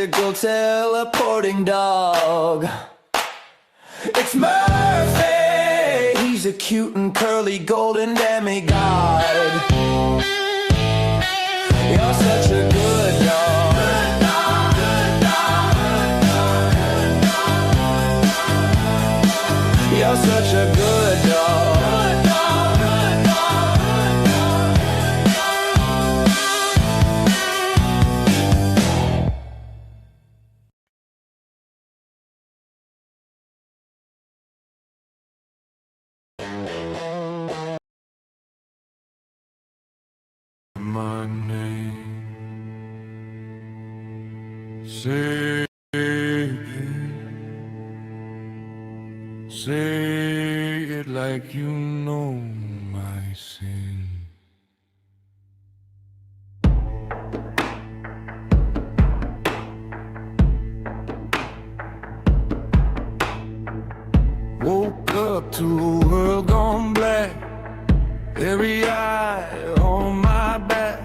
magical teleporting dog. It's Murphy. He's a cute and curly golden demigod. You're such a good dog. You're such a good dog. My name, say it like you know my sin. Woke up to a world gone black. Every eye on my back.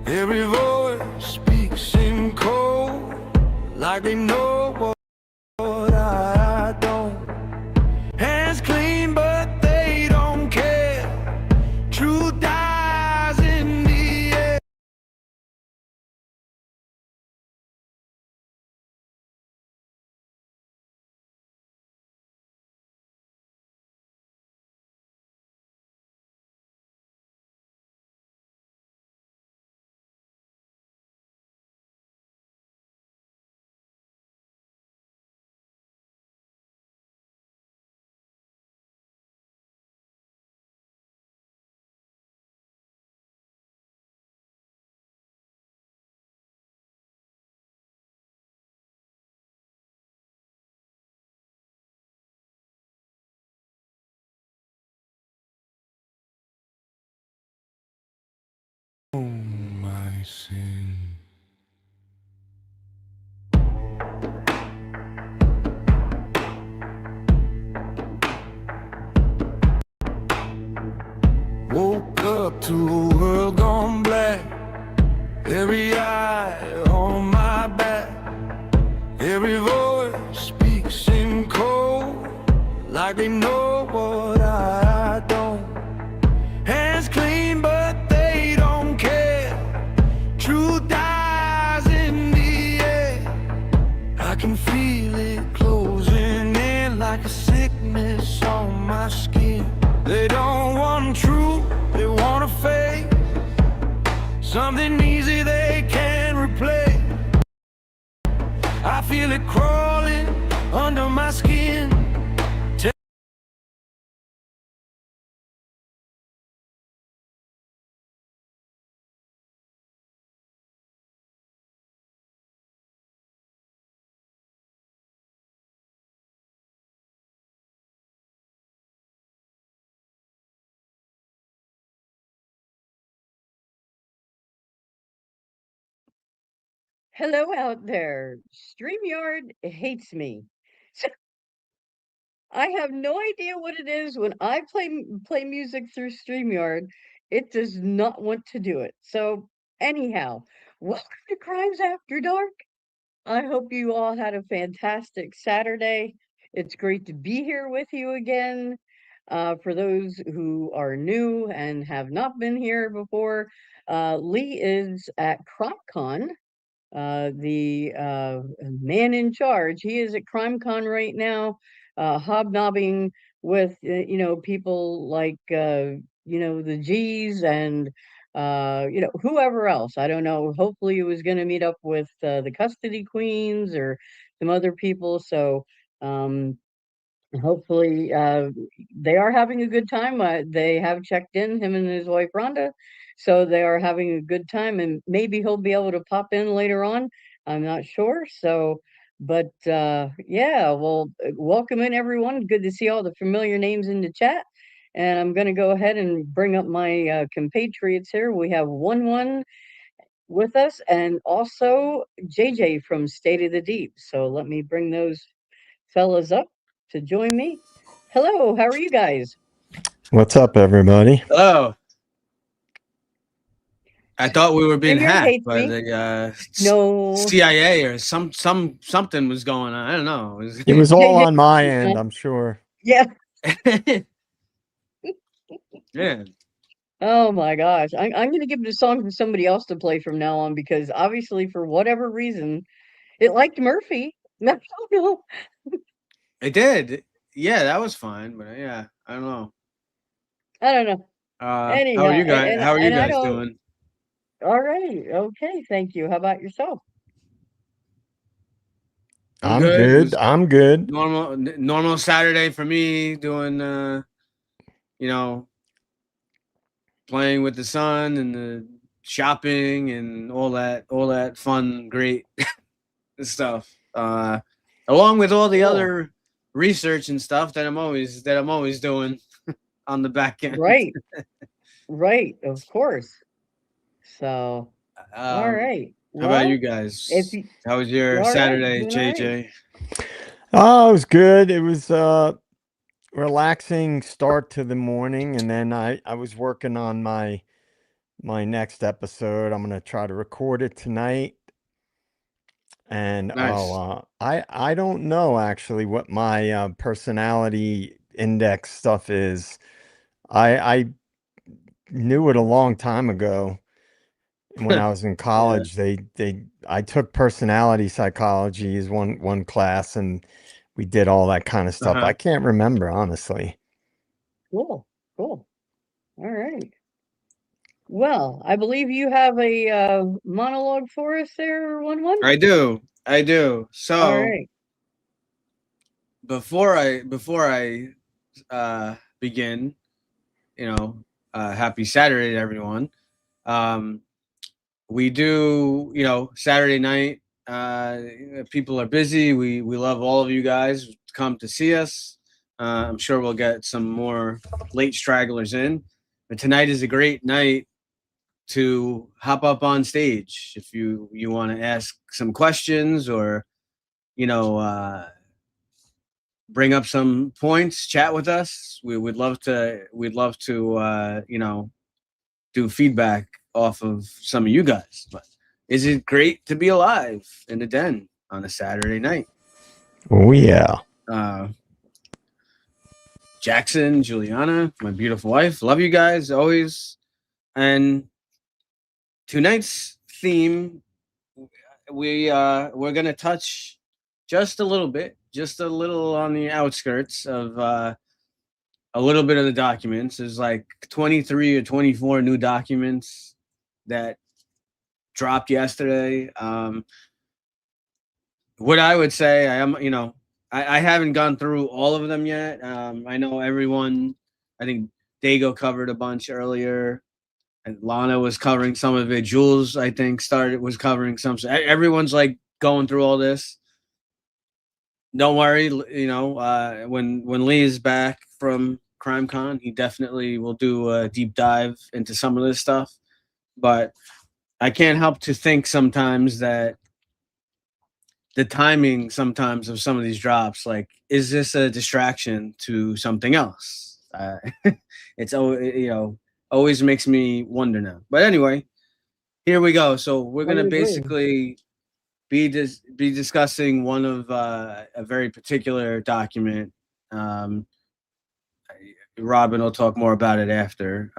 Every voice speaks in code, like they know what I don't. Hands clean but they don't care. Truth dies in the air. My sin. Woke up to a world gone black. Every eye on my back. Every voice speaks in code, like they know what I don't. Hands clean but they don't care. Truth dies in the air. I can feel it closing in like a sickness on my skin. They don't want truth, they want a fake. Something easy they can't replace. I feel it crawling under my skin. Hello out there. StreamYard hates me. So I have no idea what it is when I play music through StreamYard. It does not want to do it. So anyhow, welcome to Crimes After Dark. I hope you all had a fantastic Saturday. It's great to be here with you again. For those who are new and have not been here before, Lee is at CrimeCon, the man in charge. He is at CrimeCon right now, hobnobbing with people like the G's and whoever else. I don't know. Hopefully, he was going to meet up with the custody queens or some other people. So. Hopefully, they are having a good time. They have checked in, him and his wife Rhonda, so they are having a good time. And maybe he'll be able to pop in later on. I'm not sure. So, but yeah, well, welcome in everyone. Good to see all the familiar names in the chat. And I'm going to go ahead and bring up my compatriots here. We have One with us, and also JJ from State of the Deep. So let me bring those fellas up to join me. Hello, how are you guys? What's up, everybody? Hello. I thought we were being StreamYard hacked hates by me. the No, CIA or something was going on. I don't know. It was all JJ, on my yeah, end, I'm sure. yeah. Yeah. Oh my gosh. I'm gonna give the song to somebody else to play from now on because obviously for whatever reason it liked Murphy. I don't know. It did. Yeah, that was fine, but yeah, I don't know. I don't know. How are Anyhow, you guys? How are you and I guys don't. doing? All right. Okay. Thank you. How about yourself? I'm I'm good. It good. was I'm good. normal Saturday for me, doing you know, playing with the son and the shopping and all that fun, great stuff. Along with all the Cool. other research and stuff that I'm always doing on the back end. Right. Right. Of course. So, all Um, right. how about you Well, if guys? you, How was your all right, Saturday, doing all right. JJ? Oh, it was good. It was relaxing start to the morning, and then I was working on my next episode. I'm gonna try to record it tonight. And Nice. I don't know actually what my personality index stuff is. I knew it a long time ago when I was in Yeah. college. I took personality psychology as one class, and we did all that kind of Uh stuff. huh. I can't remember honestly. Cool. Cool. All right. Well, I believe you have a monologue for us there, one one. I do. I do. All So right. before I begin, happy Saturday to everyone. Um, we do, Saturday night. People are busy. We love all of you guys to come to see us. I'm sure we'll get some more late stragglers in, but tonight is a great night to hop up on stage if you want to ask some questions or you know bring up some points, chat with us. We'd love to do feedback off of some of you guys. But is it great to be alive in the den on a Saturday night? Oh yeah. Uh, Jackson, Juliana, my beautiful wife, love you guys always. And tonight's theme, we're gonna touch just a little bit, just a little on the outskirts of a little bit of the documents. There's like 23 or 24 new documents that dropped yesterday. What I would say, I haven't gone through all of them yet. I know everyone, I think Dago covered a bunch earlier, and Lana was covering some of it. Jules, I think, was covering some. So everyone's like going through all this. Don't worry, when Lee is back from CrimeCon, he definitely will do a deep dive into some of this stuff. But I can't help to think sometimes that the timing sometimes of some of these drops, like, is this a distraction to something else? It's always makes me wonder now. But anyway, here we go. So we're I gonna would agree. basically be discussing one of a very particular document. Um, Robin will talk more about it after,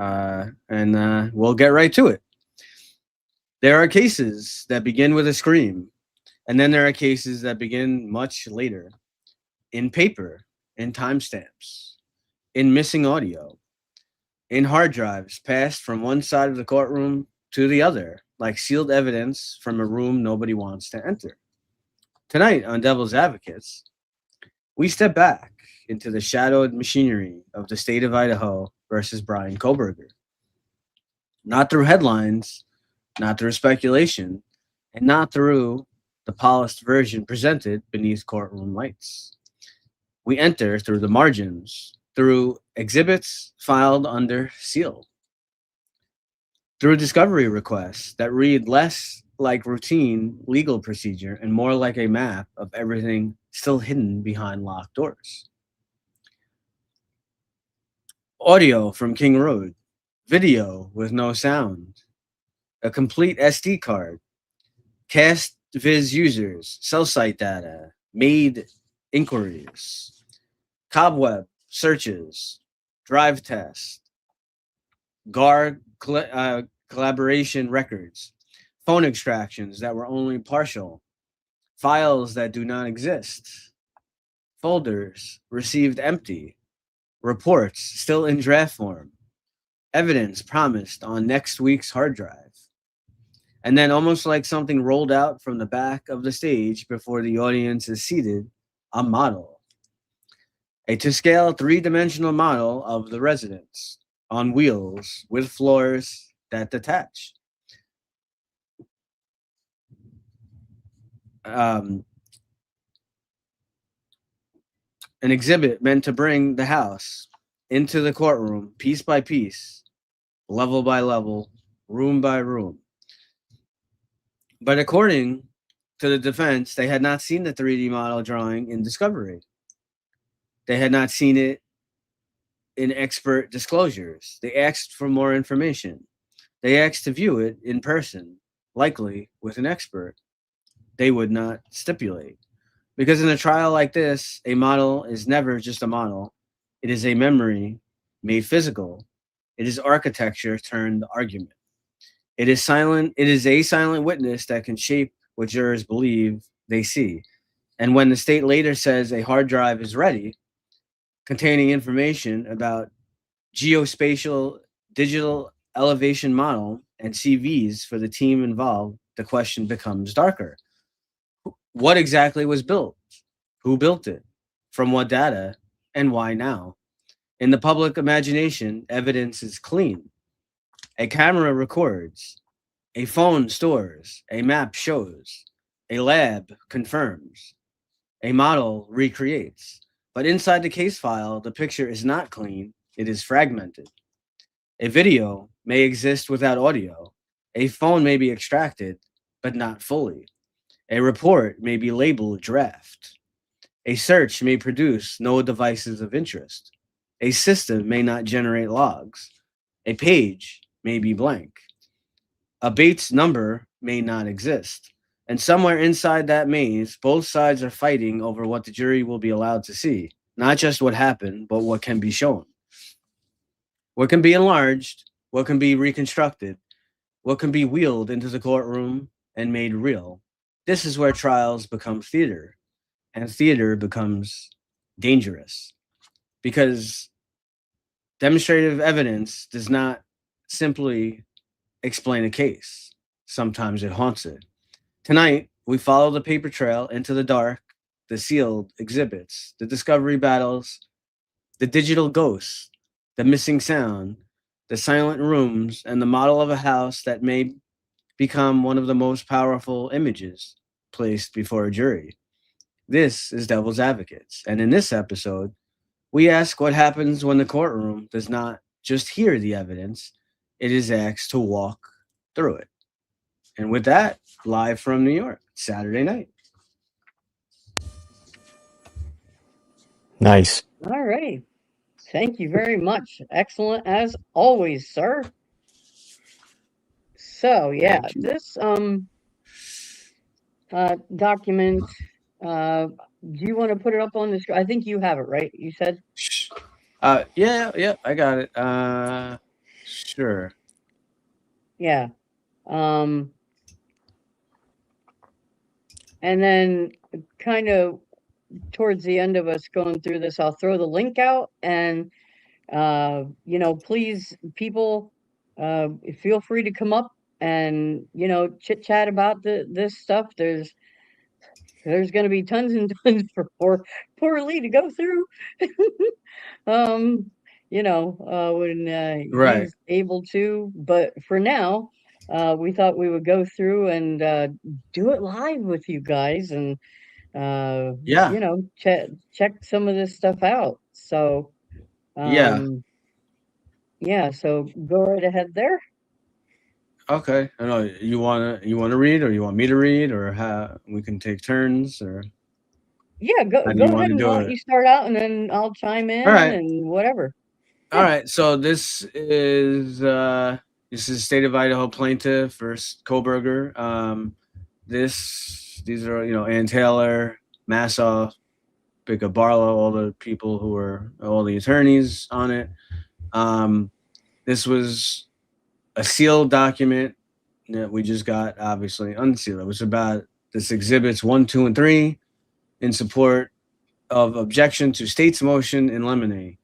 and we'll get right to it. There are cases that begin with a scream, and then there are cases that begin much later, in paper, in timestamps, in missing audio, in hard drives passed from one side of the courtroom to the other, like sealed evidence from a room nobody wants to enter. Tonight on Devil's Advocates, we step back into the shadowed machinery of the state of Idaho versus Brian Koberger. Not through headlines, not through speculation, and not through the polished version presented beneath courtroom lights. We enter through the margins, through exhibits filed under seal, through discovery requests that read less like routine legal procedure and more like a map of everything still hidden behind locked doors. Audio from King Road, video with no sound, a complete SD card, cast viz users, cell site data, made inquiries, cobweb searches, drive test, collaboration records, phone extractions that were only partial, files that do not exist, folders received empty, reports still in draft form, evidence promised on next week's hard drive. And then, almost like something rolled out from the back of the stage before the audience is seated, a model. A to scale 3-dimensional model of the residence on wheels with floors that detach. An exhibit meant to bring the house into the courtroom piece by piece, level by level, room by room. But according to the defense, they had not seen the 3D model drawing in discovery. They had not seen it in expert disclosures. They asked for more information. They asked to view it in person, likely with an expert. They would not stipulate. Because in a trial like this, a model is never just a model. It is a memory made physical. It is architecture turned argument. It is silent. It is a silent witness that can shape what jurors believe they see. And when the state later says a hard drive is ready, containing information about geospatial digital elevation model and CVs for the team involved, the question becomes darker. What exactly was built? Who built it? From what data? And why now? In the public imagination, evidence is clean. A camera records, a phone stores, a map shows, a lab confirms, a model recreates. But inside the case file, the picture is not clean, it is fragmented. A video may exist without audio. A phone may be extracted, but not fully. A report may be labeled draft. A search may produce no devices of interest. A system may not generate logs. A page may be blank. A Bates number may not exist. And somewhere inside that maze, both sides are fighting over what the jury will be allowed to see. Not just what happened, but what can be shown. What can be enlarged, what can be reconstructed, what can be wheeled into the courtroom and made real. This is where trials become theater, and theater becomes dangerous. Because demonstrative evidence does not simply explain a case. Sometimes it haunts it. Tonight, we follow the paper trail into the dark, the sealed exhibits, the discovery battles, the digital ghosts, the missing sound, the silent rooms, and the model of a house that may become one of the most powerful images placed before a jury. This is Devil's Advocates, and in this episode, we ask what happens when the courtroom does not just hear the evidence, it is asked to walk through it. And with that, live from New York, Saturday night. Nice. All right. Thank you very much. Excellent as always, sir. So yeah, Thank you. this document, do you want to put it up on the screen? I think you have it, right? You said? Yeah, I got it. Sure. Yeah. And then kind of towards the end of us going through this, I'll throw the link out and please, people, feel free to come up and chit chat about this stuff. There's going to be tons and tons for poor Lee to go through. When Right. he's able to. But for now, we thought we would go through and do it live with you guys and Yeah. check some of this stuff out. So Yeah. yeah, so go right ahead there. Okay. I know you wanna read, or you want me to read, or how we can take turns, or Yeah, go how do go you want ahead to and do why don't it? you start out and then I'll chime All in right. and whatever. All Yeah. right. So this is This is state of Idaho plaintiff versus Koberger. These are, Ann Taylor, Massoff, Bicca Barlow, all the people who were all the attorneys on it. This was a sealed document that we just got, obviously unsealed. It was about this exhibits 1, 2, and 3 in support of objection to state's motion in limine,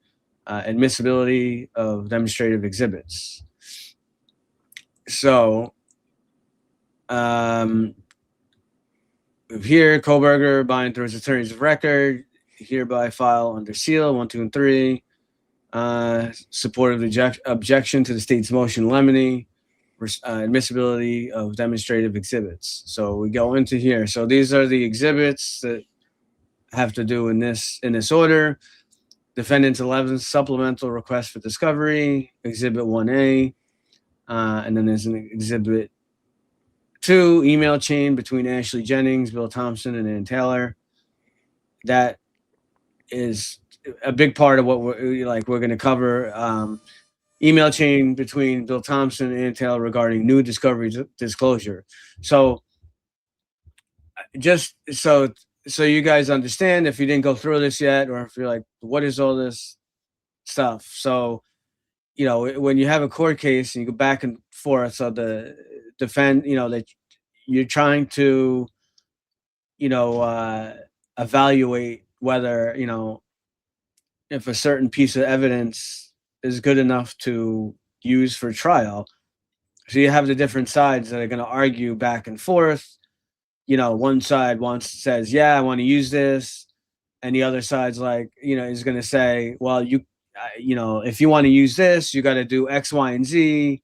admissibility of demonstrative exhibits. So, here, Koberger, buying through his attorney's of record, hereby file under seal 1, 2, and 3. Support of the objection to the state's motion limine, admissibility of demonstrative exhibits. So we go into here. So these are the exhibits that have to do in this order. Defendant's 11th supplemental request for discovery, Exhibit 1A, and then there's an Exhibit 2, email chain between Ashley Jennings, Bill Thompson, and Ann Taylor. That is a big part of what we're going to cover. Email chain between Bill Thompson and Ann Taylor regarding new discovery disclosure. So just so you guys understand, if you didn't go through this yet, or if you're like, what is all this stuff? So, when you have a court case and you go back and forth, so the defend, that you're trying to, evaluate whether, if a certain piece of evidence is good enough to use for trial. So you have the different sides that are going to argue back and forth. One side says, yeah, I want to use this. And the other side's like, is going to say, well, if you want to use this, you got to do X, Y, and Z.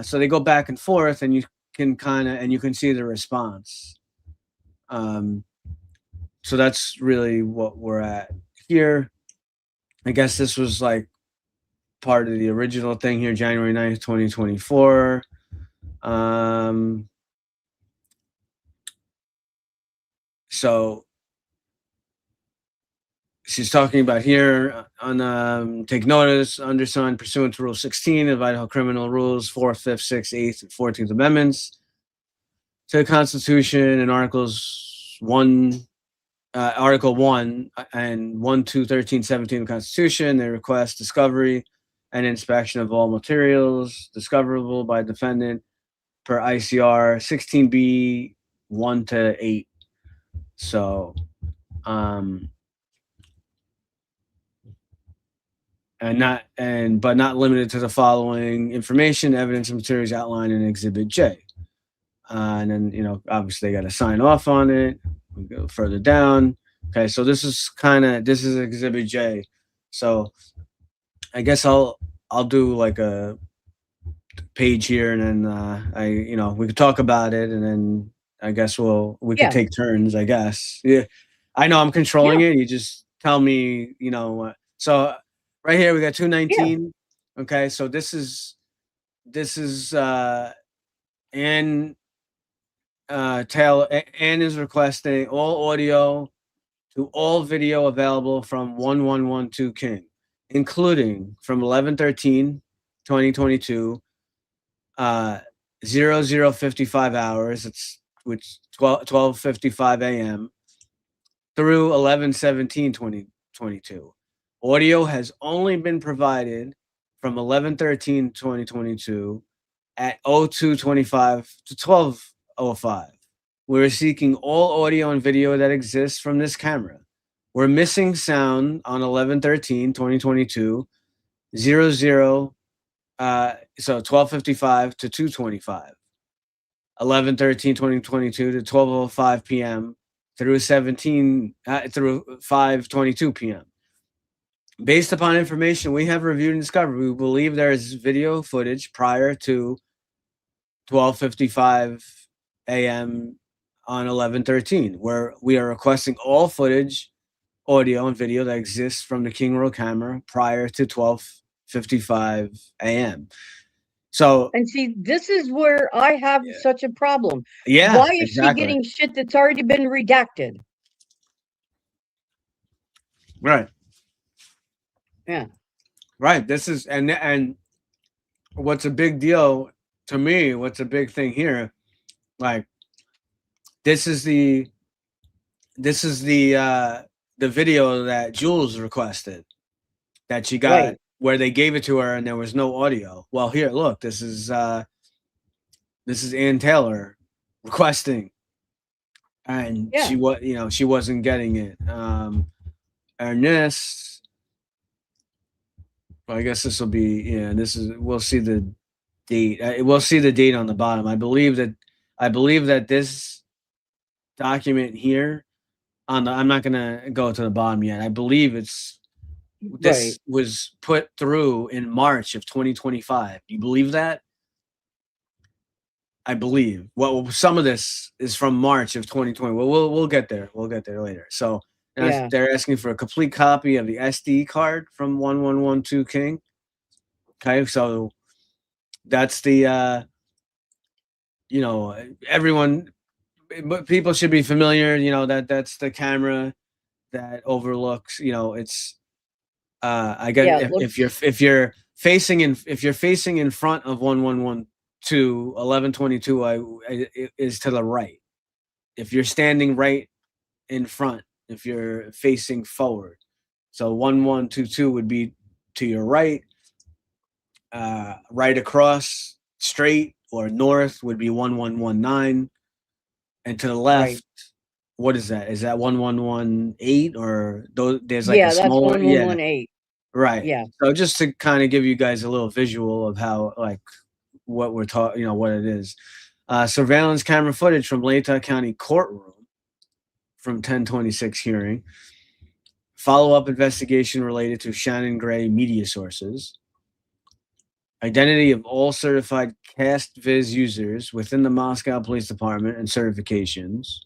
So they go back and forth, and you can see the response. So that's really what we're at here. I guess this was like part of the original thing here, January 9th, 2024. So she's talking about here on take notice, undersigned pursuant to Rule 16 of Idaho Criminal Rules, 4th, 5th, 6th, 8th, and 14th Amendments to the Constitution and Articles 1, Article 1 and 1, 2, 13, 17 of the Constitution. They request discovery and inspection of all materials discoverable by defendant per ICR 16B 1 to 8. So, but not limited to the following information, evidence, and materials outlined in Exhibit J. And then, obviously they got to sign off on it. We go further down. Okay, so this is Exhibit J. So I guess I'll do like a page here, and then we could talk about it, and then I guess we could take turns. I guess. Yeah, I know I'm controlling it. You just tell me, So right here we got 219. Yeah. Okay, so this is Ann Taylor. Ann is requesting all audio to all video available from 1112 King, including from 11/13/2022, 00:55 hours, which 12:55 a.m. through 11/17/2022. Audio has only been provided from 11/13/2022 at 02:25 to 12:05. We're seeking all audio and video that exists from this camera. We're missing sound on 11/13/2022, 00, so 12:55 to 2:25, 11/13/2022 to 12:05 p.m. through 5:22 p.m. Based upon information we have reviewed and discovered, we believe there is video footage prior to 12:55 a.m. on 11/13, where we are requesting all footage, audio, and video that exists from the King Road camera prior to 12:55 a.m. So, and see, this is where I have such a problem. Yeah. Why is she getting shit that's already been redacted? Right. Yeah. Right. This is and what's a big deal to me, what's a big thing here, like this is the the video that Jules requested that she got Right. where they gave it to her and there was no audio. Well, here, look, this is Ann Taylor requesting, and Yeah. she wasn't getting it. Ernest, well, I guess this will be this is we'll see the date. We'll see the date on the bottom. I believe that this document here on the I'm not gonna go to the bottom yet. I believe this Right. was put through in March of 2025. Do you believe that? I believe. Well, some of this is from March of 2020. Well, we'll get there. We'll get there later. So Yeah. they're asking for a complete copy of the SD card from 1112 King. Okay, so that's the everyone, but people should be familiar. That's the camera that overlooks. It's I guess Yeah. It looks if you're facing in front of 1112 1122 is to the right. If you're standing right in front, if you're facing forward, so 1122 would be to your right. Right across straight or north would be 1119, and to the right. left, what is that? Is that 1118 or there's like a Yeah, that's smaller? Yeah, 1118. right. Yeah. So just to kind of give you guys a little visual of how like what we're talking, what it is. Surveillance camera footage from Latah County courtroom from 1026 hearing. Follow-up investigation related to Shannon Gray media sources. Identity of all certified CastViz users within the Moscow Police Department and certifications.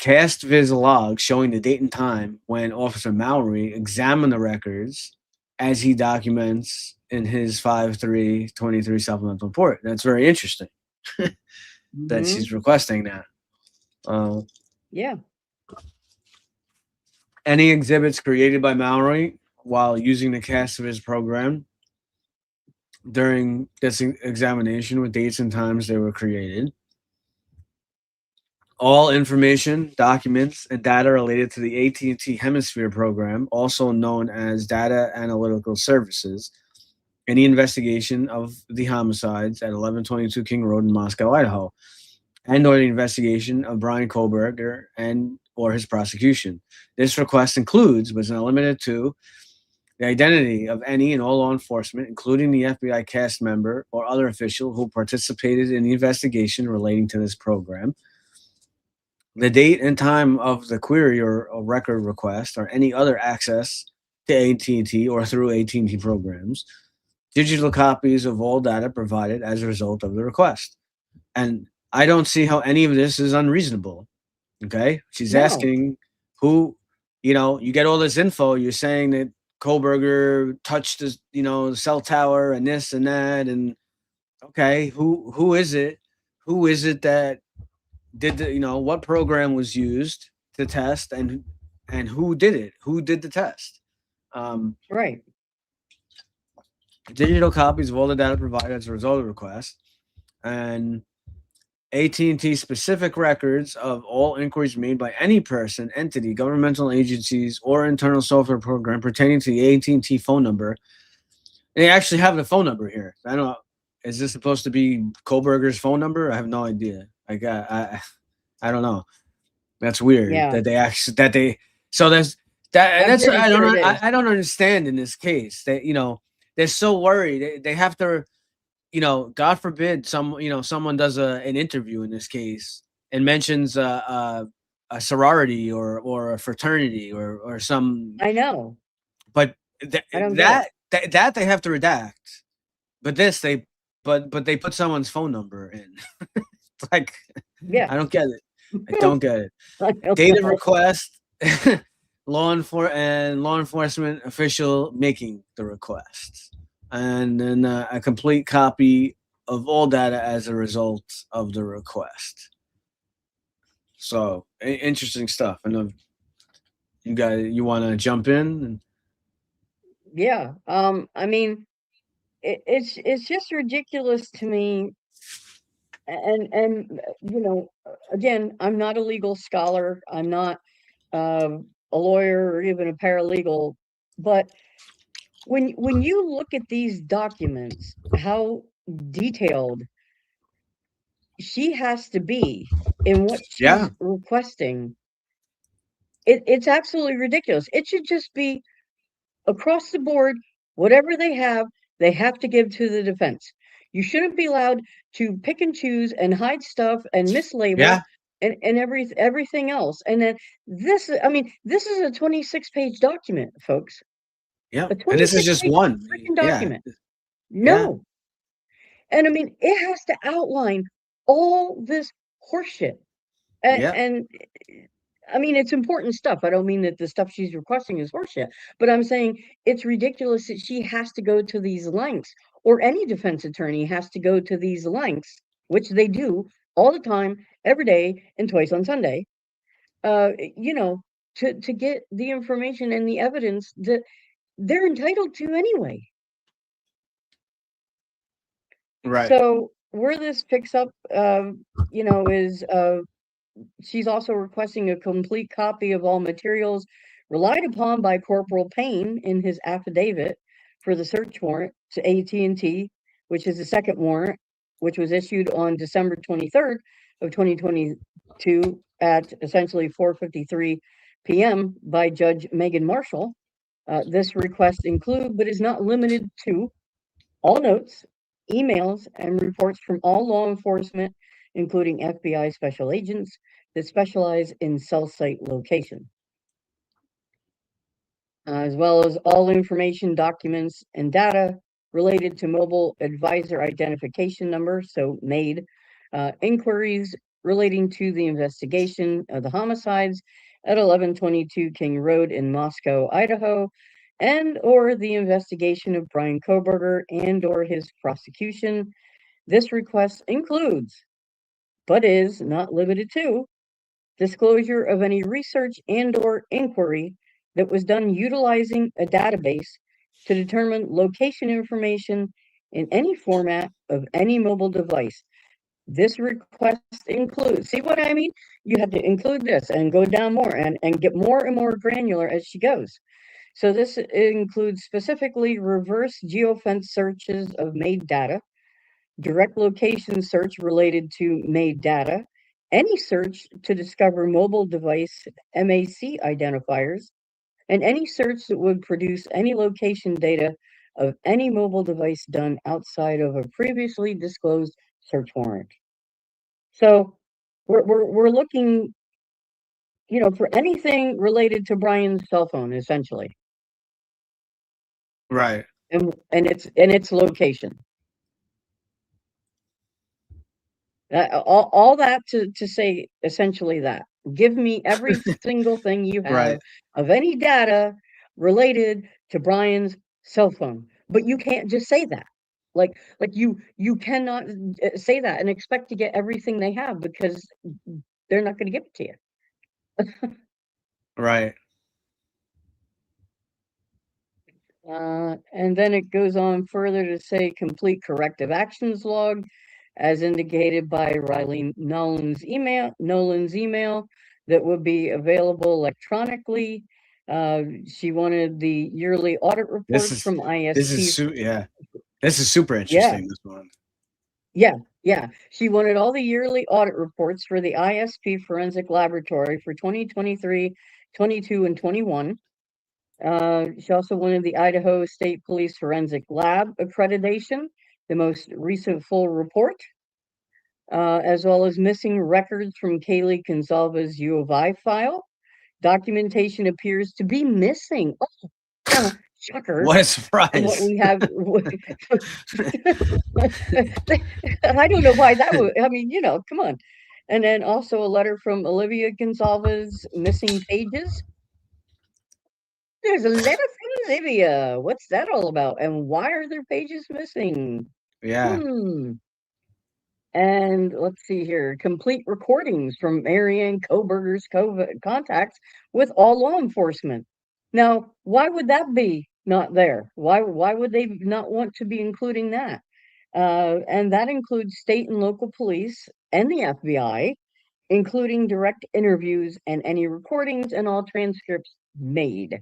CastViz logs showing the date and time when Officer Mallory examined the records as he documents in his 5/3/23 supplemental report. That's very interesting that Hmm. she's requesting that. Yeah. Any exhibits created by Mallory while using the CastViz program during this examination with dates and times they were created. All information, documents, and data related to the AT&T Hemisphere program, also known as Data Analytical Services, any investigation of the homicides at 1122 King Road in Moscow, Idaho, and or the investigation of Brian Koberger and or his prosecution. This request includes, but is not limited to, the identity of any and all law enforcement, including the FBI cast member or other official who participated in the investigation relating to this program, the date and time of the query or record request, or any other access to AT&T or through AT&T programs, digital copies of all data provided as a result of the request. And I don't see how any of this is unreasonable. Okay, she's No. asking who, you get all this info. You're saying that Koberger touched the cell tower and this and that, and okay, who is it? Who is it that did what program was used to test, and who did it? Who did the test? Um, Right. Digital copies of all the data provided as a result of the request, and AT&T specific records of all inquiries made by any person, entity, governmental agencies, or internal software program pertaining to the AT&T phone number. They actually have the phone number here. I don't know. Is this supposed to be Koberger's phone number? I have no idea. I don't know. That's weird Yeah. that they actually that they. So there's that. I'm That's pretty sure it is. I don't understand in this case. They're so worried. They have to. God forbid someone does an interview in this case and mentions a sorority or a fraternity or some, I know. but I don't get it. that they have to redact. But this but they put someone's phone number in. It's like Yeah. I don't get it. I don't get it. I don't Date of know. request, law enforcement official making the request, and then a complete copy of all data as a result of the request. So interesting stuff. I know you want to jump in. Yeah. I mean, it's just ridiculous to me. And again, I'm not a legal scholar. I'm not a lawyer or even a paralegal, but when you look at these documents, how detailed she has to be in what Yeah. she's requesting, it's absolutely ridiculous. It should just be across the board, whatever they have to give to the defense. You shouldn't be allowed to pick and choose and hide stuff and mislabel Yeah. and everything else. And then this is a 26-page document, folks. Yeah. A And this is 26 just page one. freaking Yeah. document. Yeah. No. And I mean, it has to outline all this horseshit. Yeah. And I mean, it's important stuff. I don't mean that the stuff she's requesting is horseshit, but I'm saying it's ridiculous that she has to go to these lengths, or any defense attorney has to go to these lengths, which they do all the time, every day, and twice on Sunday, you know, to get the information and the evidence that they're entitled to anyway. Right. So where this picks up, is she's also requesting a complete copy of all materials relied upon by Corporal Payne in his affidavit for the search warrant to AT&T, which is the second warrant, which was issued on December 23rd of 2022 at essentially 4:53 p.m. by Judge Megan Marshall. This request include, but is not limited to, all notes, emails, and reports from all law enforcement, including FBI special agents that specialize in cell site location, as well as all information, documents, and data related to mobile advisor identification number, so MAID, inquiries relating to the investigation of the homicides at 1122 King Road in Moscow, Idaho, and or the investigation of Brian Koberger and or his prosecution. This request includes, but is not limited to, disclosure of any research and or inquiry that was done utilizing a database to determine location information in any format of any mobile device. This request includes, see what I mean? You have to include this and go down more and get more and more granular as she goes. So this includes specifically reverse geofence searches of MAID data, direct location search related to MAID data, any search to discover mobile device MAC identifiers, and any search that would produce any location data of any mobile device done outside of a previously disclosed search warrant. So we're looking, for anything related to Brian's cell phone, essentially, Right. and its location. All that to say essentially that. Give me every single thing you have Right. of any data related to Brian's cell phone. But you can't just say that. Like you cannot say that and expect to get everything they have, because they're not going to give it to you. Right. And then it goes on further to say complete corrective actions log, as indicated by Riley Nolan's email that would be available electronically. She wanted the yearly audit This reports is from this is ISP. yeah. This is super Yeah, interesting, this one. yeah. She wanted all the yearly audit reports for the ISP Forensic Laboratory for 2023, 22, and 21. She also wanted the Idaho State Police Forensic Lab accreditation, the most recent full report, as well as missing records from Kaylee Gonzalez's U of I file. Documentation appears to be missing. Oh, shocker. What a From what surprise. we have. I don't know why that would, I mean, come on. And then also a letter from Olivia Gonzalez, missing pages. There's a letter from Olivia. What's that all about? And why are their pages missing? Yeah. And let's see here. Complete recordings from Marianne Koberger's contacts with all law enforcement. Now, why would that be not there. Why would they not want to be including that? And that includes state and local police and the FBI, including direct interviews and any recordings and all transcripts made.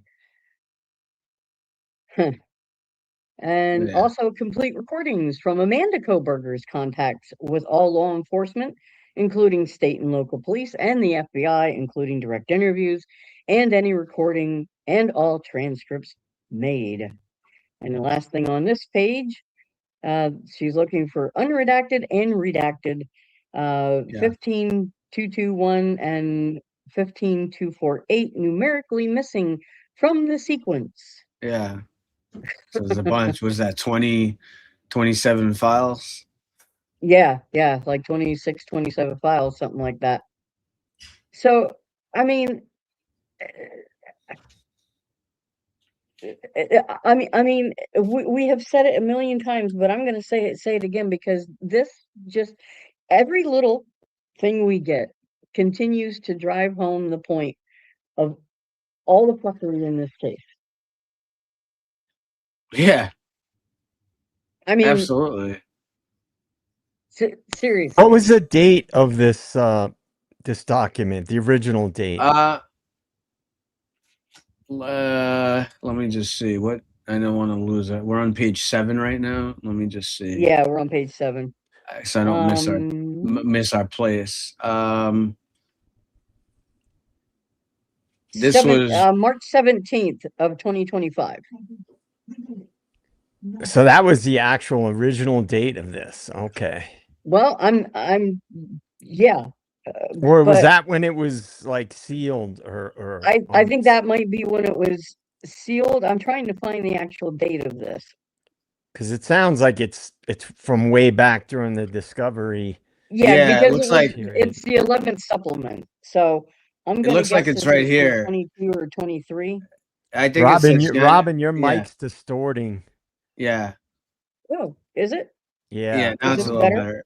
And Yeah. also complete recordings from Amanda Koberger's contacts with all law enforcement, including state and local police and the FBI, including direct interviews and any recording and all transcripts made. And the last thing on this page, she's looking for unredacted and redacted, Yeah. 15221 and 15248 numerically missing from the sequence. Yeah. So there's a bunch. Was that 27 files? Yeah, like 26, 27 files, something like that. So, I mean, we have said it a million times, but I'm going to say it again, because this just, every little thing we get continues to drive home the point of all the fuckery in this case. Yeah, I mean, absolutely. seriously. What was the date of this this document? The original date? Let me just see. What, I don't want to lose it. We're on page 7 right now. Let me just see. Yeah, we're on page 7. So I don't miss our place. This was March 17th of 2025. So that was the actual original date of this. Okay. Well, yeah. Or was but that when it was like sealed or I think that might be when it was sealed. I'm trying to find the actual date of this. because it sounds like it's from way back during the discovery. Yeah, it because looks like it's the 11th supplement. So I'm it gonna looks like guess it's this right is here. 22 or 23. I think Robin, it says Robin, your yeah. mic's distorting. Yeah. Oh, is it? Yeah. Yeah, now Is it's a this little better? better.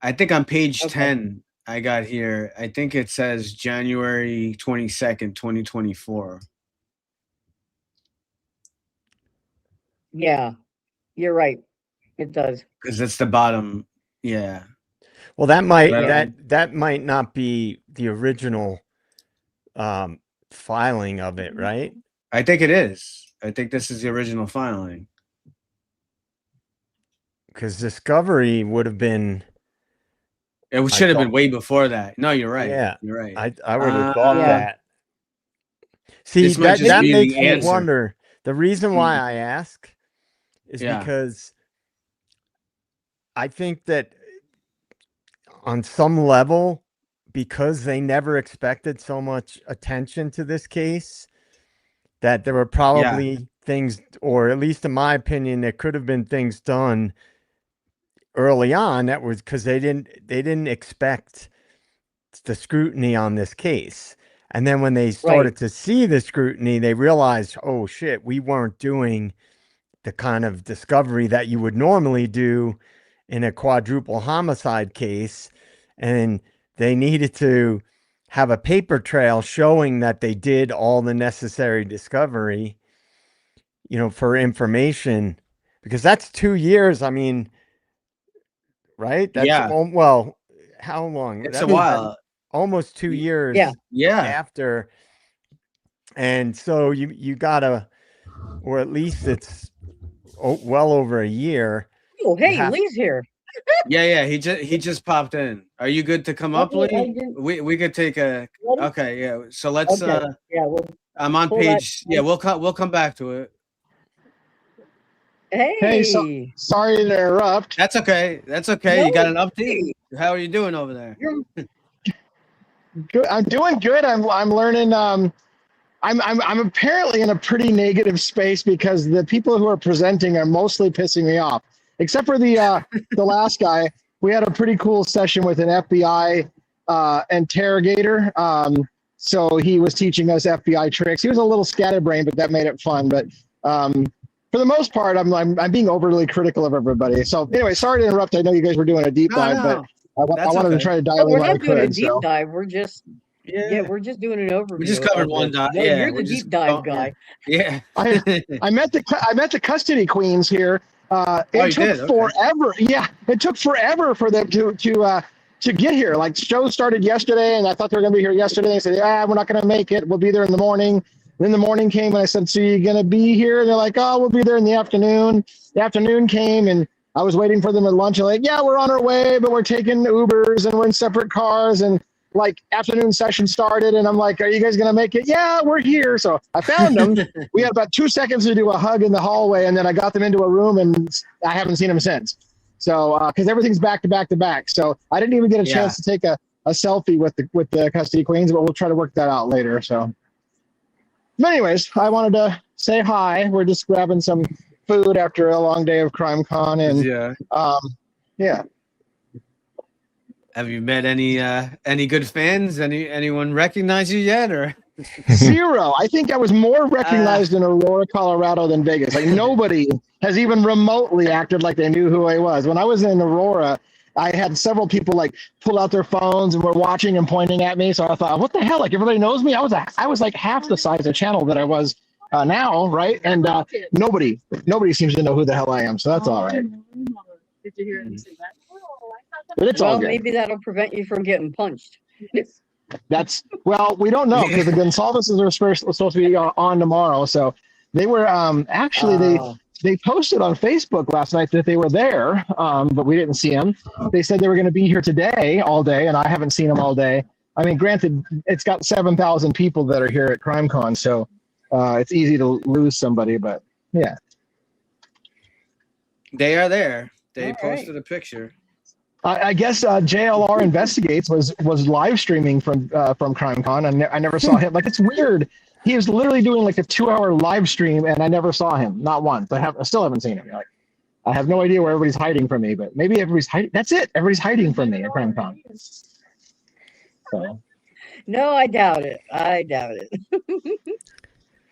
I think on page Okay. 10 I got here. I think it says January 22nd, 2024. Yeah, you're right. It does. Because it's the bottom. Yeah. Well, that might Yeah. that might not be the original filing of it, right? I think it is. I think this is the original filing. Because discovery would have been. It should have been way before that. No, you're right. Yeah, You're right. I would have thought Yeah. that. See, This might that just be makes the me answer. wonder. The reason why I ask is Yeah. because I think that on some level, because they never expected so much attention to this case, that there were probably things, or at least in my opinion, there could have been things done early on that was because they didn't expect the scrutiny on this case. And then when they started to see the scrutiny, they realized, oh shit, we weren't doing the kind of discovery that you would normally do in a quadruple homicide case. And they needed to have a paper trail showing that they did all the necessary discovery, for information, because that's 2 years. I mean, right? That's well, how long? It's a while. Almost 2 years Yeah. after. And so you gotta, or at least it's well over a year. Oh, hey, Lee's here. Yeah. He just popped in. Are you good to come up, Lee? We could take a. Okay, yeah. So let's. I'm on page. Yeah, we'll come back to it. Hey. Sorry to interrupt. That's okay. No, You got an update? How are you doing over there? Good. I'm doing good. I'm learning. I'm apparently in a pretty negative space because the people who are presenting are mostly pissing me off, except for the last guy. We had a pretty cool session with an FBI interrogator. So he was teaching us FBI tricks. He was a little scatterbrained, but that made it fun. But for the most part, I'm being overly critical of everybody. So anyway, sorry to interrupt. I know you guys were doing a deep dive, but I wanted to try to dial in. We're not doing a deep dive. We're just Yeah, we're just doing an overview. We just covered of one it. dot. No, Yeah, you're the deep dive guy. Yeah. I met the custody queens here. It took did? Okay. forever. Yeah, it took forever for them to get here. Like show started yesterday, and I thought they were going to be here yesterday. They said, "Yeah, we're not going to make it. We'll be there in the morning." Then the morning came, and I said, "So you're going to be here?" And they're like, "Oh, we'll be there in the afternoon." The afternoon came, and I was waiting for them at lunch. And like, "Yeah, we're on our way, but we're taking Ubers, and we're in separate cars." And like afternoon session started, and I'm like, "Are you guys gonna make it?" "Yeah, we're here." So I found them. We had about 2 seconds to do a hug in the hallway, and then I got them into a room, and I haven't seen them since. So because everything's back to back to back, so I didn't even get a chance to take a selfie with the custody queens, but we'll try to work that out later. So, but anyways, I wanted to say hi. We're just grabbing some food after a long day of CrimeCon, and yeah. Have you met any good fans? Anyone recognize you yet, or? Zero. I think I was more recognized in Aurora, Colorado than Vegas. Like nobody has even remotely acted like they knew who I was. When I was in Aurora, I had several people like pull out their phones and were watching and pointing at me. So I thought, what the hell? Like everybody knows me. I was like half the size of channel that I was now, right? And nobody seems to know who the hell I am. So that's all right. Did you hear him say that? But it's all Well, good. maybe that'll prevent you from getting punched. That's we don't know because the Gonsalveses are supposed to be on tomorrow. So they were actually they posted on Facebook last night that they were there, but we didn't see them. They said they were going to be here today all day, and I haven't seen them all day. I mean, granted, it's got 7,000 people that are here at CrimeCon, so it's easy to lose somebody. But yeah, They are there. They All posted right. a picture. I guess JLR Investigates was live streaming from CrimeCon, and I never saw him. Like it's weird. He was literally doing like a 2-hour live stream, and I never saw him, not once. I still haven't seen him. Like I have no idea where everybody's hiding from me, but maybe everybody's hiding. That's it. Everybody's hiding from me at CrimeCon. So. No, I doubt it. I doubt it.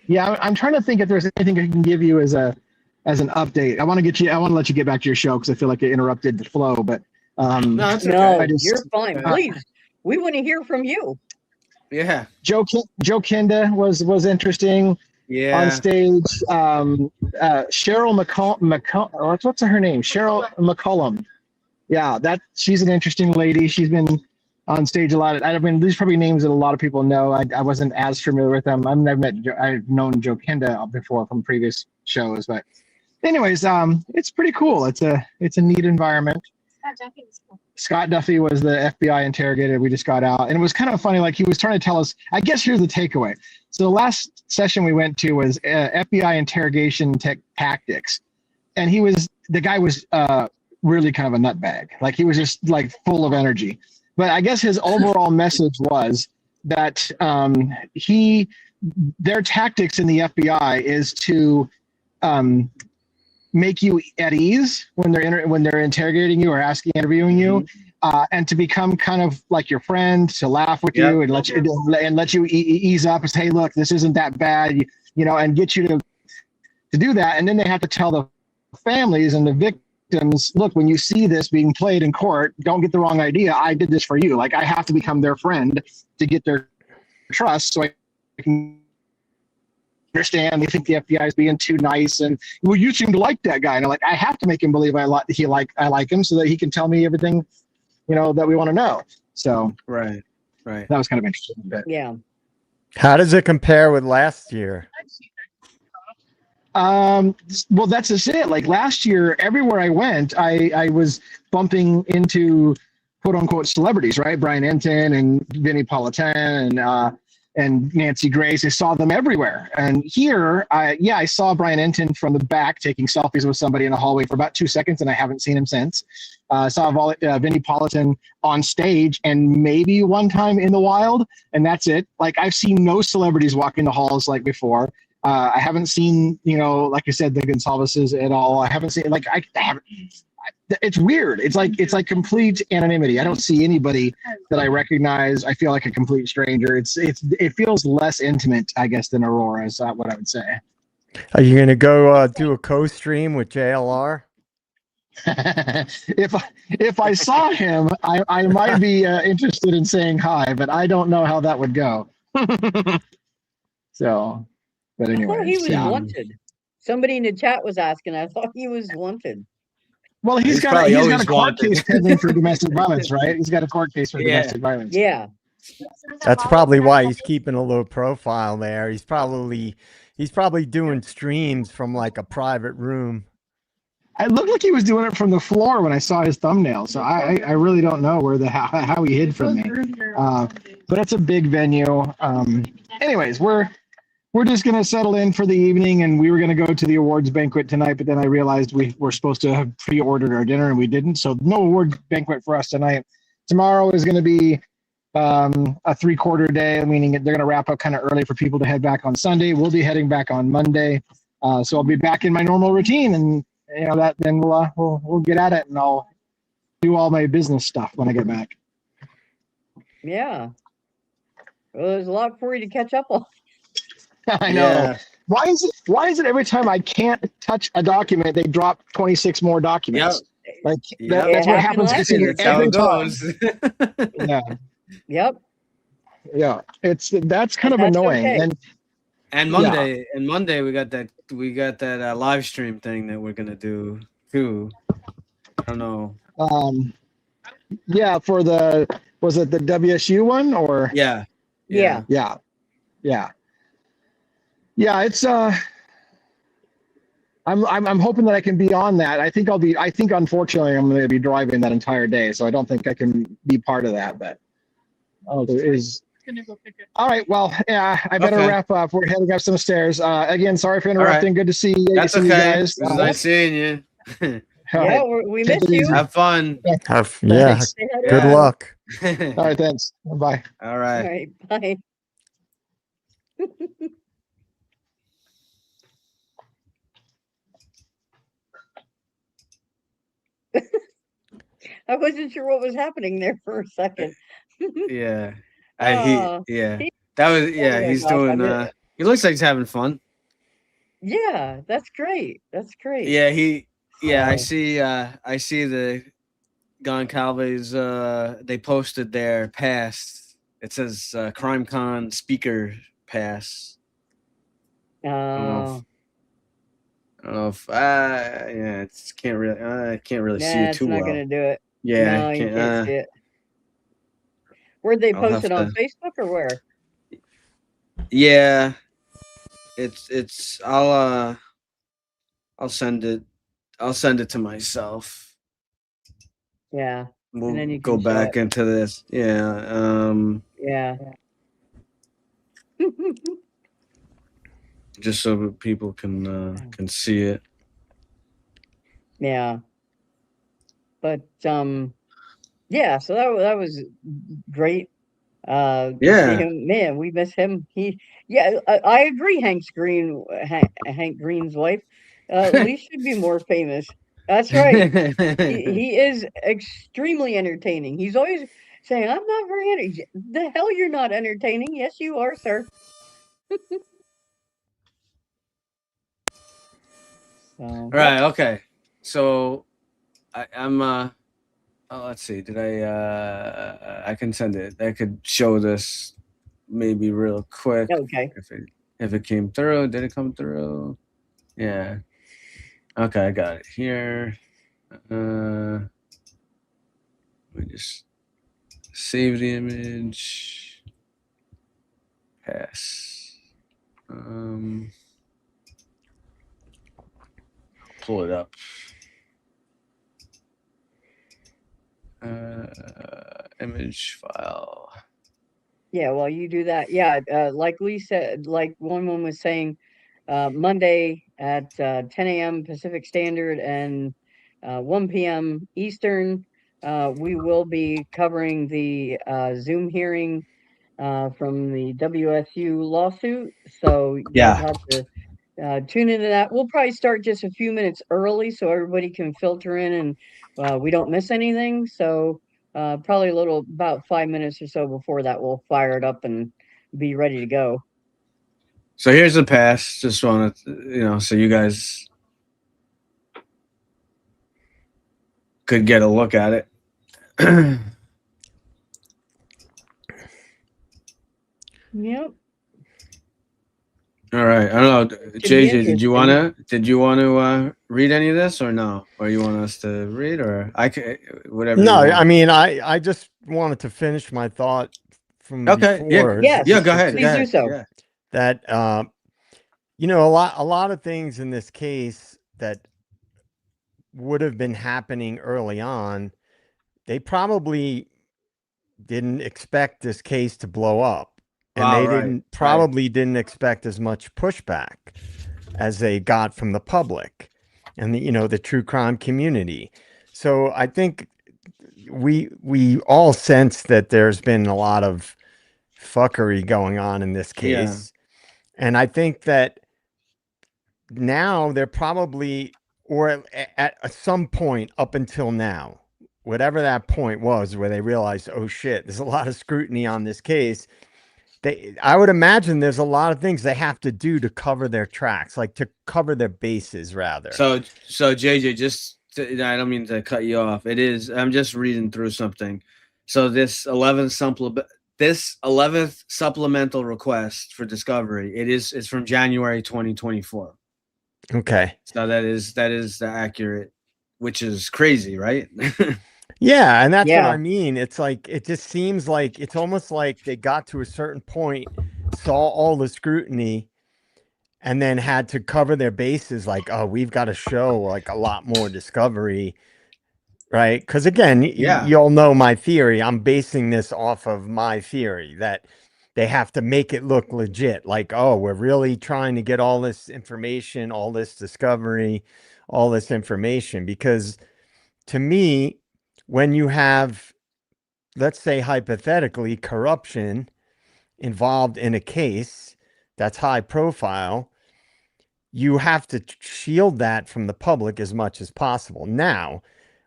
Yeah, I'm trying to think if there's anything I can give you as an update. I want to let you get back to your show because I feel like it interrupted the flow, but. No, it's No, okay. you're fine. Please, we want to hear from you. Yeah. Joe Kinda was interesting on stage. Cheryl McCollum, what's her name? Cheryl McCollum. Yeah, she's an interesting lady. She's been on stage a lot. I mean, these are probably names that a lot of people know. I wasn't as familiar with them. I've known Joe Kinda before from previous shows, but anyways, it's pretty cool. It's a neat environment. Scott Duffy was the FBI interrogator we just got out, and it was kind of funny. Like he was trying to tell us. I guess here's the takeaway. So the last session we went to was FBI interrogation tactics, and the guy was really kind of a nutbag. Like he was just like full of energy. But I guess his overall message was that their tactics in the FBI is to make you at ease when they're interrogating you or interviewing you, and to become kind of like your friend, to laugh with you and let you ease up and say, hey, look, this isn't that bad, and get you to do that. And then they have to tell the families and the victims, look, when you see this being played in court, don't get the wrong idea. I did this for you. Like I have to become their friend to get their trust, so I can understand they think the FBI is being too nice, and well, you seem to like that guy, and I'm like, I have to make him believe I like him so that he can tell me everything that we want to know. So right, that was kind of interesting. But Yeah. How does it compare with last year? well, that's just it. Like last year, everywhere I went, I was bumping into quote unquote celebrities, right? Brian Enton and Vinnie Politan and Nancy Grace. I saw them everywhere. And here, I saw Brian Enton from the back taking selfies with somebody in a hallway for about 2 seconds, and I haven't seen him since. I saw Vinnie Politan on stage and maybe one time in the wild, and that's it. Like I've seen no celebrities walk in the halls like before. I haven't seen, like I said, the Gonsalveses at all. I haven't seen, I haven't. It's weird. It's like complete anonymity. I don't see anybody that I recognize. I feel like a complete stranger. It feels less intimate, I guess, than Aurora is what I would say. Are you going to go do a co-stream with JLR? If I saw him, I might be interested in saying hi, but I don't know how that would go. So, but I thought he anyways, was yeah. wanted. Somebody in the chat was asking. I thought he was wanted. Well, He's probably he's got a always court wanted. case pending for domestic violence, right? He's got a court case for Yeah. domestic violence. Yeah. That's probably why he's keeping a low profile there. He's probably doing streams from like a private room. It looked like he was doing it from the floor when I saw his thumbnail. So I really don't know where how he hid from me. But it's a big venue. Anyways, we're just gonna settle in for the evening, and we were gonna go to the awards banquet tonight, but then I realized we were supposed to have pre-ordered our dinner and we didn't. So no award banquet for us tonight. Tomorrow is gonna be a 3/4 day, meaning they're gonna wrap up kind of early for people to head back on Sunday. We'll be heading back on Monday. So I'll be back in my normal routine, and that then we'll get at it, and I'll do all my business stuff when I get back. Yeah. Well, there's a lot for you to catch up on. I know. Yeah. Why is it every time I can't touch a document, they drop 26 more documents? Like Yep. that's what It happens happened That's how every it time. goes. Yeah, Yep. yeah. That's kind of That's annoying. okay. And Monday we got that live stream thing that we're gonna do too. I don't know. Yeah, for was it the WSU one or? Yeah. Yeah. Yeah. It's I'm hoping that I can be on that. I think unfortunately I'm going to be driving that entire day, so I don't think I can be part of that. But there is. Gonna go pick it. All right. Well, yeah, I better Okay. wrap up. We're heading up some stairs. Again, sorry for interrupting. Right. Good to see you. That's see okay. you guys. It was nice seeing you. All Yeah, right. we Take miss it you. easy. Have fun. Yeah, Thanks. Say hi to good Yeah. luck. All right. Thanks. Bye. All All right. right. Bye. I wasn't sure what was happening there for a second. Yeah. Uh, Yeah. he- That was oh my he's gosh, I doing miss- he looks like he's having fun. yeah, that's great. That's great. Yeah, I So, see the Goncalves they posted their pass. It says CrimeCon speaker pass. I don't know if yeah, it's can't really I can't really see it it's too not well. gonna do it. Yeah, No, you can't see it. Where'd they I'll post have it on to- Facebook or where? Yeah, it's I'll send it. I'll send it to myself. Yeah. We'll then you go can show back it. into this. Yeah. Yeah. Just so that people can see it. Yeah. But yeah, so that was great. To see Yeah. him, man, we miss him. I agree. Hank Green's wife, Lee should be more famous. That's right. He is extremely entertaining. He's always saying, "I'm not very entertaining." The hell, you're not entertaining. Yes, you are, sir. So, Right. Okay. So I'm let's see. Did I can send it. I could show this maybe real quick. okay. If it came through. Did it come through? Yeah. Okay, I got it here. Let me just save the image. Pass. Pull it up. Image file. Yeah, well, you do that. Yeah, like Lee said, like one was saying, Monday at 10 a.m. Pacific Standard and 1 p.m. Eastern, we will be covering the Zoom hearing from the WSU lawsuit. So you'll have to tune into that. We'll probably start just a few minutes early so everybody can filter in and we don't miss anything. So probably about 5 minutes or so before that, we'll fire it up and be ready to go. So here's the pass. Just wanted to, so you guys could get a look at it. Yep. All right. I don't know, Should be JJ. Did you interesting. want to read any of this or no? Or you want us to read, or I could whatever you No, want. I mean, I just wanted to finish my thought from Okay. Yeah. before. Yes, Yeah. Go ahead. Go please do ahead. so. Yeah. That a lot of things in this case that would have been happening early on, they probably didn't expect this case to blow up, and Wow. they Right. didn't Right. probably didn't expect as much pushback as they got from the public and the true crime community. So I think we all sense that there's been a lot of fuckery going on in this Yeah. case, and I think that now they're probably, or at some point up until now, whatever that point was where they realized, oh shit, there's a lot of scrutiny on this case. I would imagine there's a lot of things they have to do to cover their tracks, like to cover their bases rather. So JJ, I don't mean to cut you off. I'm just reading through something. So this 11th supplemental request for discovery, it's from January 2024. Okay. So that is the accurate, which is crazy, right? Yeah, and that's what Yeah. I mean. It's like it just seems like it's almost like they got to a certain point, saw all the scrutiny, and then had to cover their bases like, oh, we've got to show like a lot more discovery, right? Because again, Yeah. you all know my theory. I'm basing this off of my theory that they have to make it look legit. Like, oh, we're really trying to get all this information, all this discovery, all this information. Because to me, when you have, let's say hypothetically, corruption involved in a case that's high profile, you have to shield that from the public as much as possible. Now,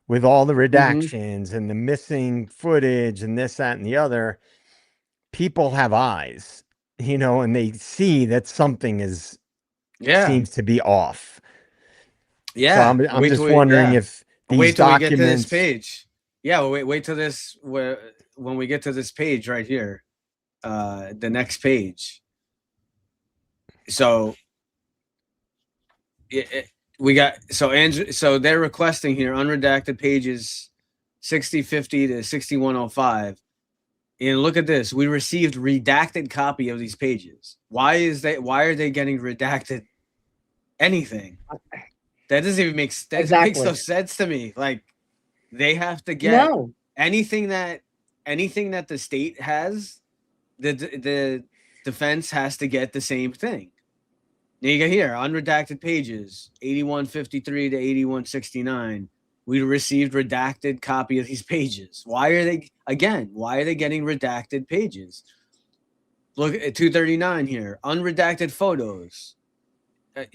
with all the redactions and the missing footage and this, that, and the other, people have eyes, and they see that something seems to be off. Yeah. So I'm just wondering if these wait till documents. we get to this page. Yeah, well, wait till this when we get to this page right here, the next page. So so they're requesting here unredacted pages 6050 to 6105. And look at this. We received redacted copy of these pages. Why are they getting redacted anything? That doesn't even make makes no sense to me. Like they have to get anything that the state has, the defense has to get the same thing. Now you got here unredacted pages 8153 to 8169. We received redacted copy of these pages. Why are they getting redacted pages? Look at 239 here. Unredacted photos.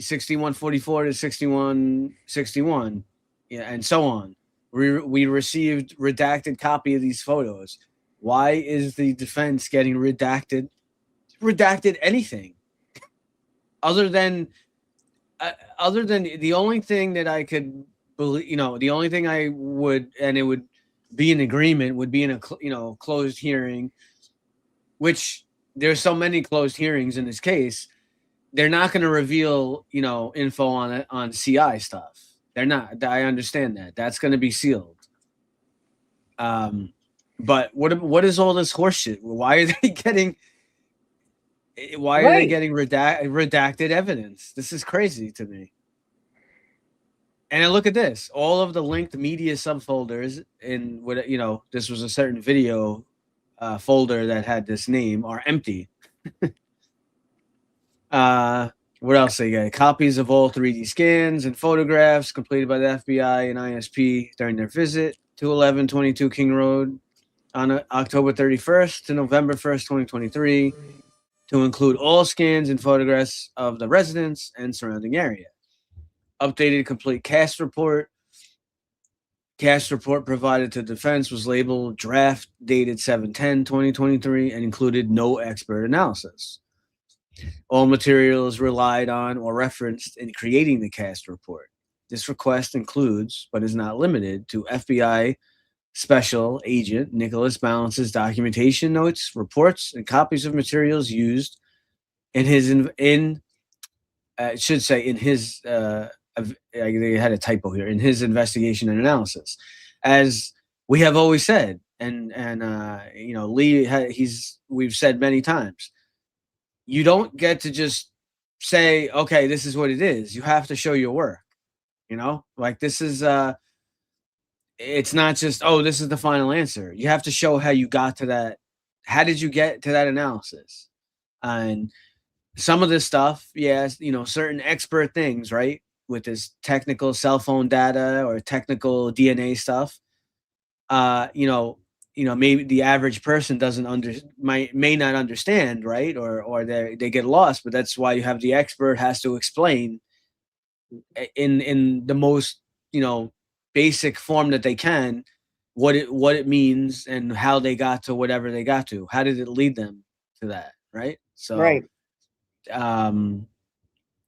6144 to 6161. Yeah, and so on. We received redacted copy of these photos. Why is the defense getting redacted anything? Other than the only thing that I could believe, the only thing I would, and it would be in agreement, would be in a closed hearing, which there's so many closed hearings in this case. They're not going to reveal info on CI stuff. They're not. I understand that. That's going to be sealed. But what is all this horseshit? Why are they getting? Why are they getting redacted evidence? This is crazy to me. And then look at this. All of the linked media subfolders in this was a certain video folder that had this name are empty. What else they got? Copies of all 3D scans and photographs completed by the FBI and ISP during their visit to 1122 King Road on October 31st to November 1st, 2023. To include all scans and photographs of the residents and surrounding area. Updated complete cast report. Cast report provided to defense was labeled draft dated 7/10/2023 and included no expert analysis. All materials relied on or referenced in creating the cast report. This request includes, but is not limited to, FBI Special Agent Nicholas Balance's documentation notes, reports, and copies of materials used in his it should say in his they had a typo here, in his investigation and analysis. As we have always said, and Lee we've said many times, you don't get to just say, okay, this is what it is. You have to show your work. Like this is it's not just, oh, this is the final answer. You have to show how you got to that. How did you get to that analysis? And some of this stuff, yes, certain expert things, right? With this technical cell phone data or technical DNA stuff, maybe the average person may not understand, right? Or they get lost, but that's why you have the expert has to explain in the most, basic form that they can, what it means and how they got to whatever they got to. How did it lead them to that, right? So, Right.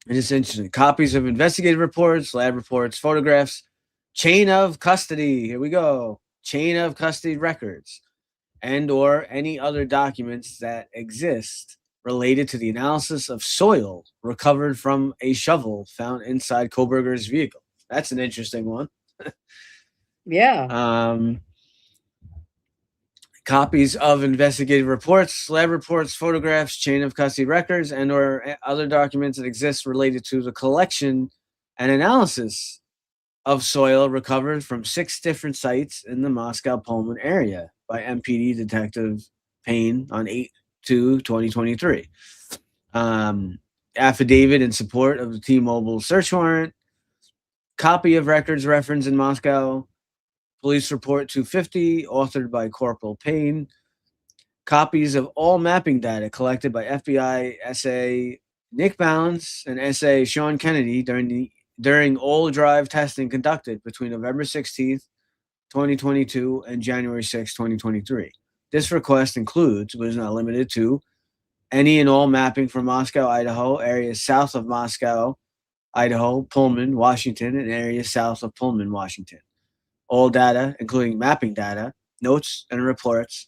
it's interesting. Copies of investigative reports, lab reports, photographs, chain of custody. Here we go. Chain of custody records, and or any other documents that exist related to the analysis of soil recovered from a shovel found inside Koberger's vehicle. That's an interesting one. Yeah. Copies of investigative reports, lab reports, photographs, chain of custody records, and or other documents that exist related to the collection and analysis of soil recovered from 6 different sites in the Moscow-Pullman area by MPD Detective Payne on 8/2/2023. Affidavit in support of the T-Mobile search warrant. Copy of records referenced in Moscow. Police report 250, authored by Corporal Payne. Copies of all mapping data collected by FBI SA Nick Balance and SA Sean Kennedy during all drive testing conducted between November 16th, 2022 and January 6th, 2023. This request includes, but is not limited to, any and all mapping from Moscow, Idaho, areas south of Moscow, Idaho, Pullman, Washington, and areas south of Pullman, Washington. All data, including mapping data, notes, and reports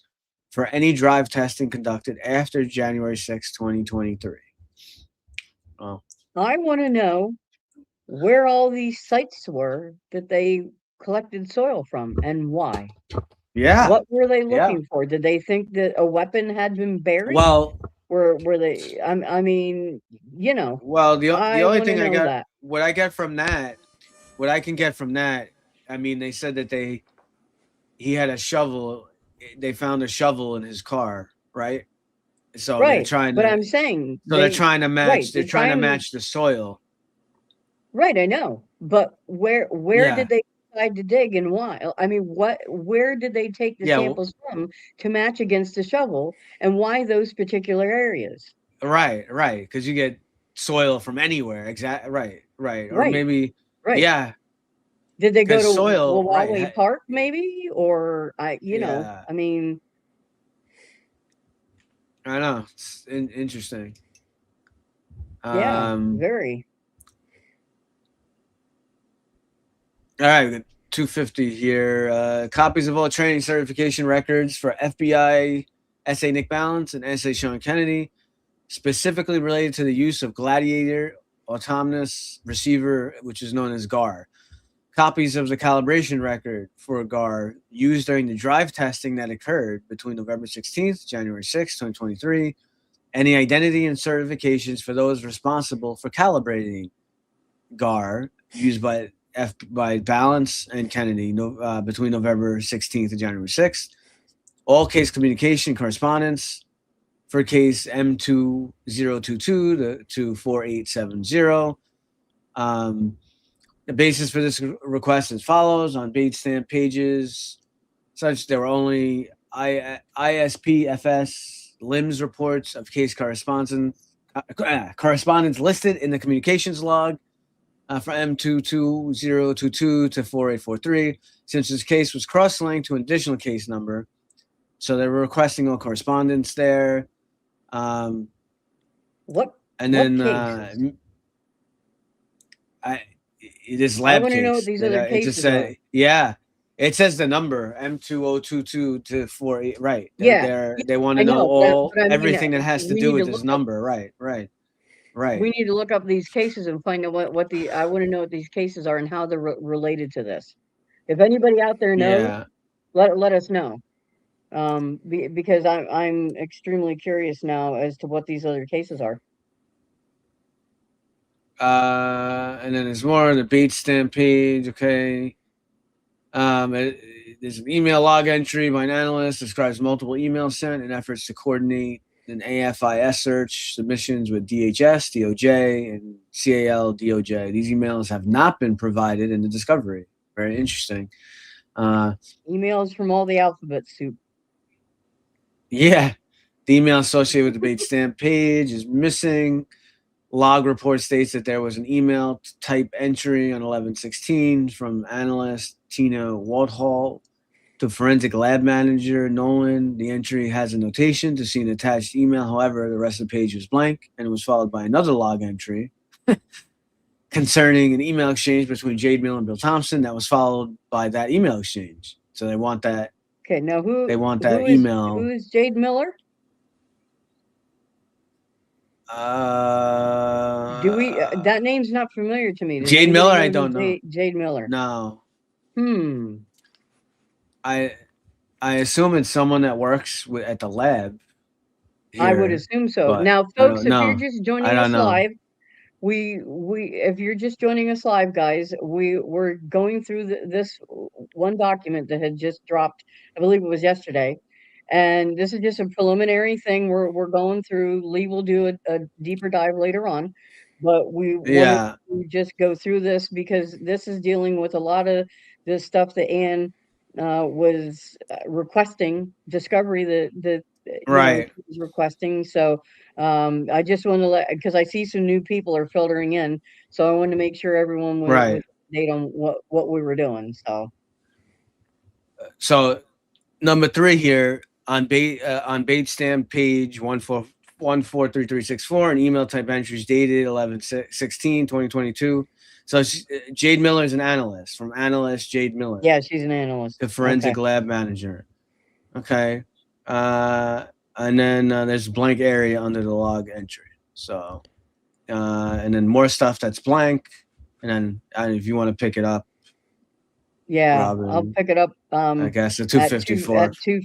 for any drive testing conducted after January 6, 2023. Well, I want to know where all these sites were that they collected soil from and why. yeah. What were they Yeah. looking for? Did they think that a weapon had been buried? Well, Were they? I mean, the I only wanna thing I know got, that. what I get from that, what I can get from that, I mean, they said that he had a shovel. They found a shovel in his car, right? So they're Right. trying But to. I'm saying So they're trying to match. right, They're trying to match the soil. Right, I know. But where Yeah. did they decide to dig and why? I mean, where did they take the Yeah. samples from to match against the shovel and why those particular areas? Right. Because you get soil from anywhere. Exactly. Right. Or Right, maybe. right. Yeah. Did they go Because to soil. Wawaway Right. Park maybe? Or Yeah. I mean, I know. It's interesting. yeah, very. All right, we got 250 here. Copies of all training certification records for FBI SA Nick Balance and SA Sean Kennedy, specifically related to the use of Gladiator autonomous receiver, which is known as GAR. Copies of the calibration record for GAR used during the drive testing that occurred between November 16th, January 6th, 2023. Any identity and certifications for those responsible for calibrating GAR used by Balance and Kennedy between November 16th and January 6th. All case communication correspondence for case M2022 to 4870. The basis for this request is follows. On bait stamp pages such, there were only ISPFS LIMS reports of case correspondence listed in the communications log from M22022 to 4843, since this case was cross-linked to an additional case number. So they were requesting all correspondence there. What And then cases? this I lab want to know what case. these That, other it just cases are. said, yeah, it says the number M2022 to 48. Right. Yeah, They want I to know know, all but I mean, everything that has to we do need with to this look up. number. Right. Right. We need to look up these cases and find out what the. I want to know what these cases are and how they're related to this. If anybody out there knows, Yeah. let us know. Because I'm extremely curious now as to what these other cases are. And then there's more on the Bates stamp page. Okay. There's an email log entry by an analyst describes multiple emails sent in efforts to coordinate an AFIS search submissions with DHS, DOJ, and CAL DOJ. These emails have not been provided in the discovery. Very interesting. Emails from all the alphabet soup. Yeah, the email associated with the Bates stamp page is missing. Log report states that there was an email type entry on 11/16 from analyst Tina Waldhall to forensic lab manager Nolan. The entry has a notation to see an attached email. However, the rest of the page was blank, and it was followed by another log entry concerning an email exchange between Jade Miller and Bill Thompson that was followed by that email exchange. So they want that. Okay, now They want who that email. who is Jade Miller? Do we that name's not familiar to me. Does Jade anybody Miller? know I who don't know. Jade Miller? No. I I assume it's someone that works at the lab. I would Here, assume so. but Now, I folks, don't if you're know. just I joining don't us know. live, we if you're just joining us live, guys, we're going through this one document that had just dropped. I believe it was yesterday, and this is just a preliminary thing. We're going through. Lee will do a deeper dive later on, but we wanted Yeah. to just go through this because this is dealing with a lot of this stuff that Anne was requesting discovery that Right. she was requesting. So I just want to because I see some new people are filtering in, so I wanted to make sure everyone was Right. up to date on what we were doing. So number 3 here on Bates stamp page 143364, an email type entries dated 11/16/2022. So Jade Miller is an analyst from analyst Jade Miller, Yeah, she's an analyst. the forensic lab manager. Okay. And then there's a blank area under the log entry. So, and then more stuff that's blank. And then if you want to pick it up, Yeah, Robin, I'll pick it up. I guess the 254. At 2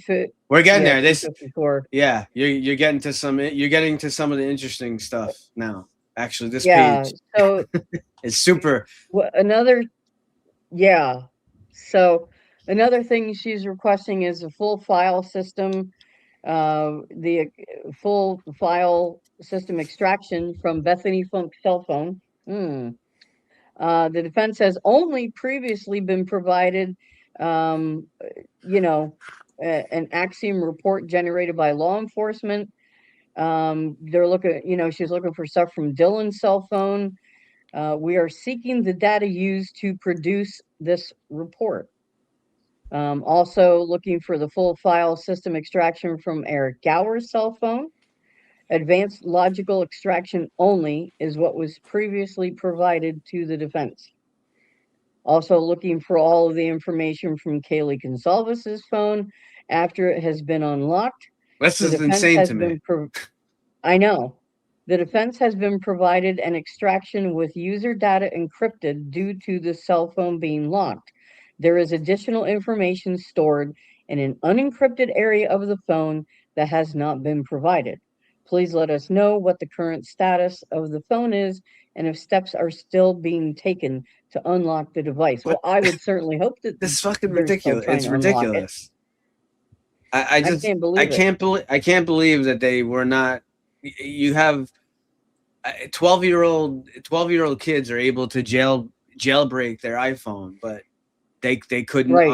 We're getting yeah, there. This 254. Yeah, you're getting to some of the interesting stuff now. Actually, this Yeah, page so is super. yeah. So another thing she's requesting is a full file system, the full file system extraction from Bethany Funk's cell phone. The defense has only previously been provided, um, an Axiom report generated by law enforcement. They're looking, she's looking for stuff from Dylan's cell phone. We are seeking the data used to produce this report. Also looking for the full file system extraction from Eric Gower's cell phone. Advanced logical extraction only is what was previously provided to the defense. Also looking for all of the information from Kaylee Gonsalves's phone after it has been unlocked. This The is defense insane has to me. been I know. The defense has been provided an extraction with user data encrypted due to the cell phone being locked. There is additional information stored in an unencrypted area of the phone that has not been provided. Please let us know what the current status of the phone is and if steps are still being taken to unlock the device. What? Well, I would certainly hope that This is fucking they're still ridiculous. trying It's to unlock it. ridiculous. I can't believe it. I can't believe that they were not. You have 12-year-old kids are able to jailbreak their iPhone, but they couldn't Right.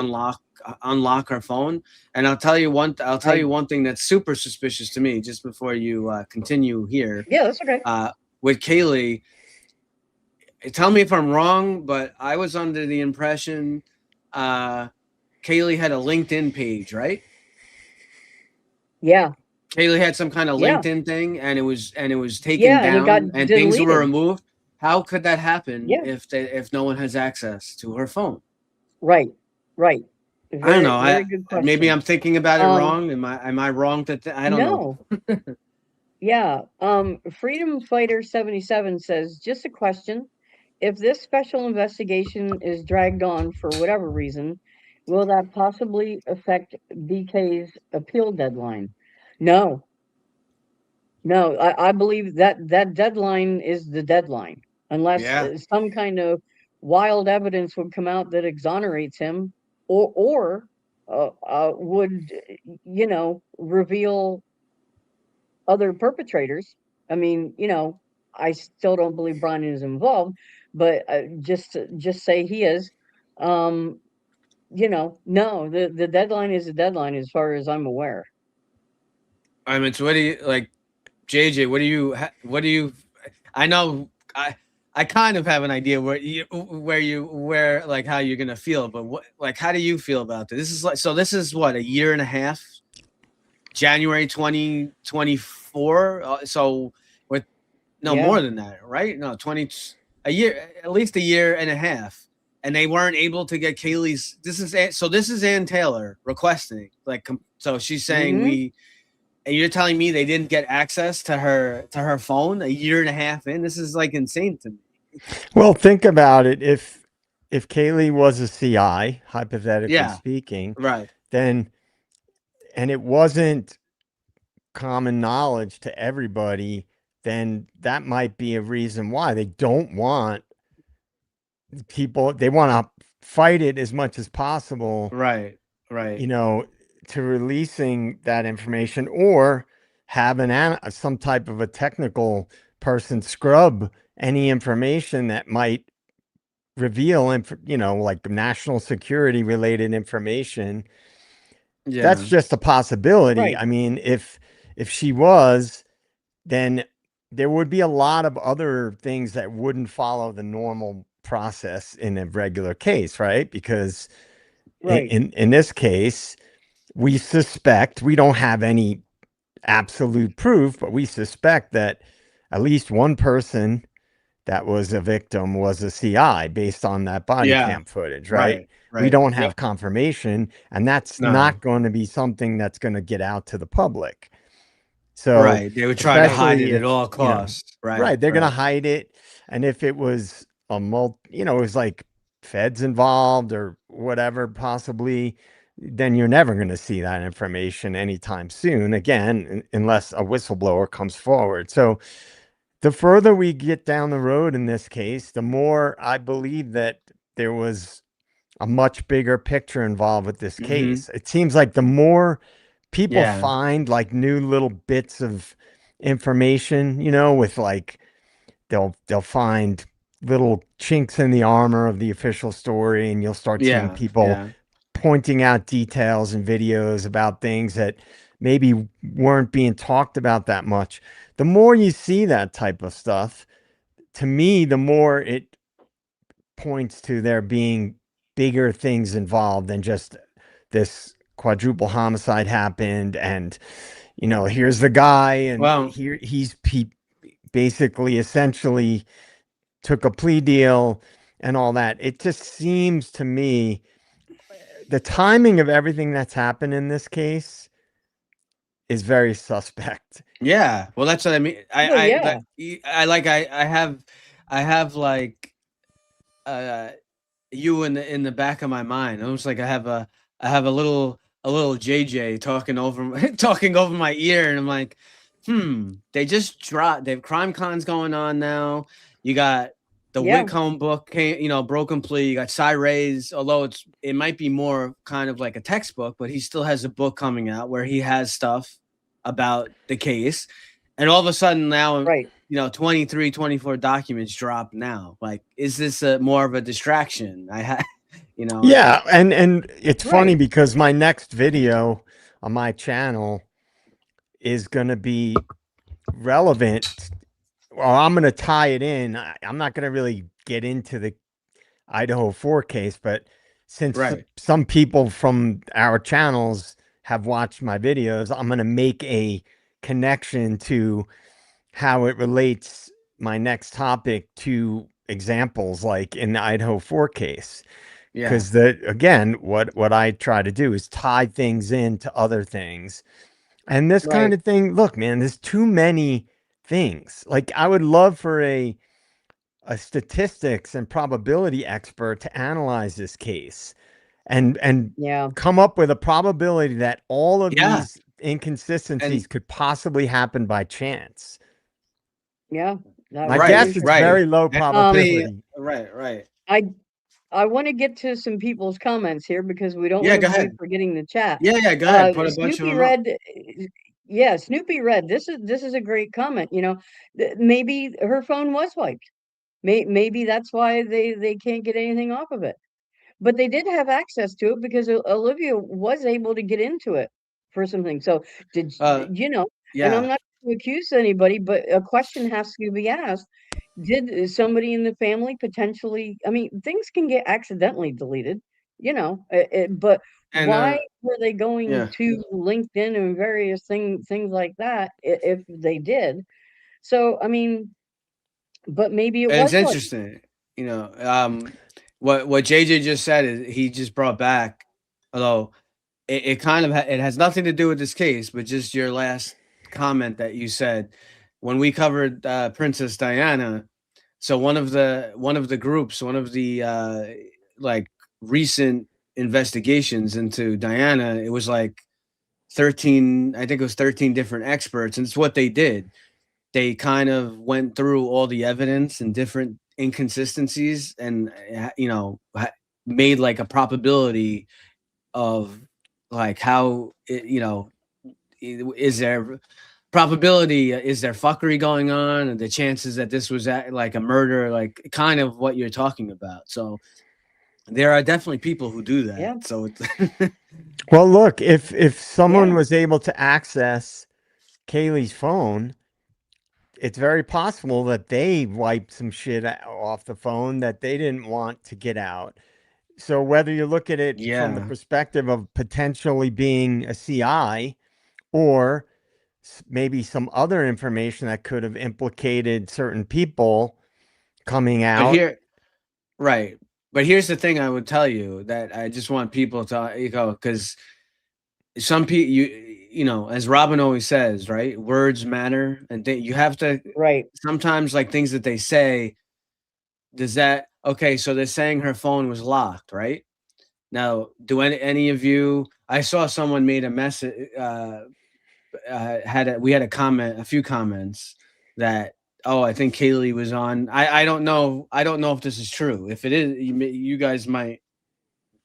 unlock our phone. And I'll tell you one thing that's super suspicious to me. Just before you continue here, Yeah, that's okay. with Kaylee, tell me if I'm wrong, but I was under the impression Kaylee had a LinkedIn page, right? Yeah. Kaylee had some kind of Yeah. LinkedIn thing, and it was taken Yeah, and it got down, and things were deleted. removed. How could that happen Yeah. if no one has access to her phone? Right. Right. I don't Very, know. very good Maybe question. I'm thinking about it Um, wrong. Am I wrong I don't know. no. Yeah. Freedom Fighter 77 says, just a question. If this special investigation is dragged on for whatever reason, will that possibly affect BK's appeal deadline? No, no, I believe that that deadline is the deadline, unless Yeah. some kind of wild evidence would come out that exonerates him, or would reveal other perpetrators. I mean, I still don't believe Brian is involved, but just say he is. Um, no, the deadline is the deadline as far as I'm aware. I mean, so what do you like, JJ? What do you? I know I kind of have an idea where like how you're gonna feel, but how do you feel about this? This is like this is what, a year and a half, January 2024. So with no Yeah. more than that, right? No, 20 a year, at least a year and a half, and they weren't able to get Kaylee's. This is Ann Taylor requesting, like, so she's saying Hmm. and you're telling me they didn't get access to her phone a year and a half in? This is like insane to me. Well, think about it. If Kaylee was a CI, hypothetically Yeah, speaking, right. then and it wasn't common knowledge to everybody, then that might be a reason why they don't want people. They want to fight it as much as possible, Right, right. to releasing that information, or have some type of a technical person scrub any information that might reveal, like national security related information. That's Yeah, just a possibility. Right. I mean, if she was, then there would be a lot of other things that wouldn't follow the normal process in a regular case, right? Because Right. in this case, we don't have any absolute proof, but we suspect that at least one person that was a victim was a CI based on that body yeah. cam footage, right? Right, We right. don't Yep. have confirmation, and that's No, not going to be something that's going to get out to the public. So, right. They would try to Right. hide especially it at if, all costs. Right, right, they're going to right. hide it. And if it was it was like feds involved or whatever, possibly, then you're never going to see that information anytime soon again, unless a whistleblower comes forward. So, the further we get down the road in this case, the more I believe that there was a much bigger picture involved with this Mm-hmm. case. It seems like the more people Yeah, find like new little bits of information, with like they'll find little chinks in the armor of the official story, and you'll start seeing yeah, people yeah. pointing out details and videos about things that maybe weren't being talked about that much. The more you see that type of stuff, to me, the more it points to there being bigger things involved than just this quadruple homicide happened, and here's the guy, and Well, here he basically essentially took a plea deal and all that. It just seems to me the timing of everything that's happened in this case is very suspect. yeah. Well, that's what I mean. Well, yeah. I have like uh you in the back of my mind. Almost like I have a little JJ talking over talking over my ear, and I'm like, they just dropped. They have CrimeCon's going on now. You got the Yeah. Whitcomb book came, Broken Plea. You got Cy Ray's, although it might be more kind of like a textbook, but he still has a book coming out where he has stuff about the case. And all of a sudden now, Right. 23, 24 documents drop now. Like, is this a more of a distraction? I had, Yeah, and it's funny Right. because my next video on my channel is going to be relevant. Well, I'm going to tie it in. I'm not going to really get into the Idaho 4 case, but since right. some people from our channels have watched my videos, I'm going to make a connection to how it relates my next topic to examples like in the Idaho 4 case. Yeah. Because again, what I try to do is tie things into other things. And this kind Right. of thing, look, man, there's too many things. Like I would love for a statistics and probability expert to analyze this case and Yeah. come up with a probability that all of Yeah. these inconsistencies And could possibly happen by chance. Yeah. That My would be guess is interesting. very low and only probability. right. I want to get to some people's comments here because we don't Yeah, want go to be ahead. forgetting the chat. Yeah, go ahead. Put a bunch of Snoopy them up. Red, yeah, Snoopy Red. This is a great comment. You know, maybe her phone was wiped. Maybe that's why they can't get anything off of it. But they did have access to it because Olivia was able to get into it for something. So you know? And I'm Yeah. not to accuse anybody, but a question has to be asked. Did somebody in the family potentially, I mean, things can get accidentally deleted, you know, but And why were they going yeah. to LinkedIn and various things like that if they did? So, I mean, but maybe it And it's was like, interesting, what JJ just said is he just brought back, although it kind of it has nothing to do with this case, but just your last comment that you said when we covered Princess Diana. So one of the groups, one of the like recent investigations into Diana, it was like 13, I think it was 13 different experts, and it's what they did. They kind of went through all the evidence and different inconsistencies and made like a probability of like how is there probability, is there fuckery going on, and the chances that this was like a murder, like kind of what you're talking about. So there are definitely people who do that. yeah, So it's Well, look, if someone yeah, was able to access Kaylee's phone, it's very possible that they wiped some shit off the phone that they didn't want to get out. So whether you look at it from the yeah. perspective of potentially being a CI or maybe some other information that could have implicated certain people coming But out. here, right. But here's the thing I would tell you that I just want people to because some people, as Robin always says, right? Words matter, and you have to right. sometimes like things that they say. Does that okay? So they're saying her phone was locked, right? Now, do any of you? I saw someone made a message. We had a few comments that, oh, I think Kaylee was on. I don't know. I don't know if this is true. If it is, you guys might,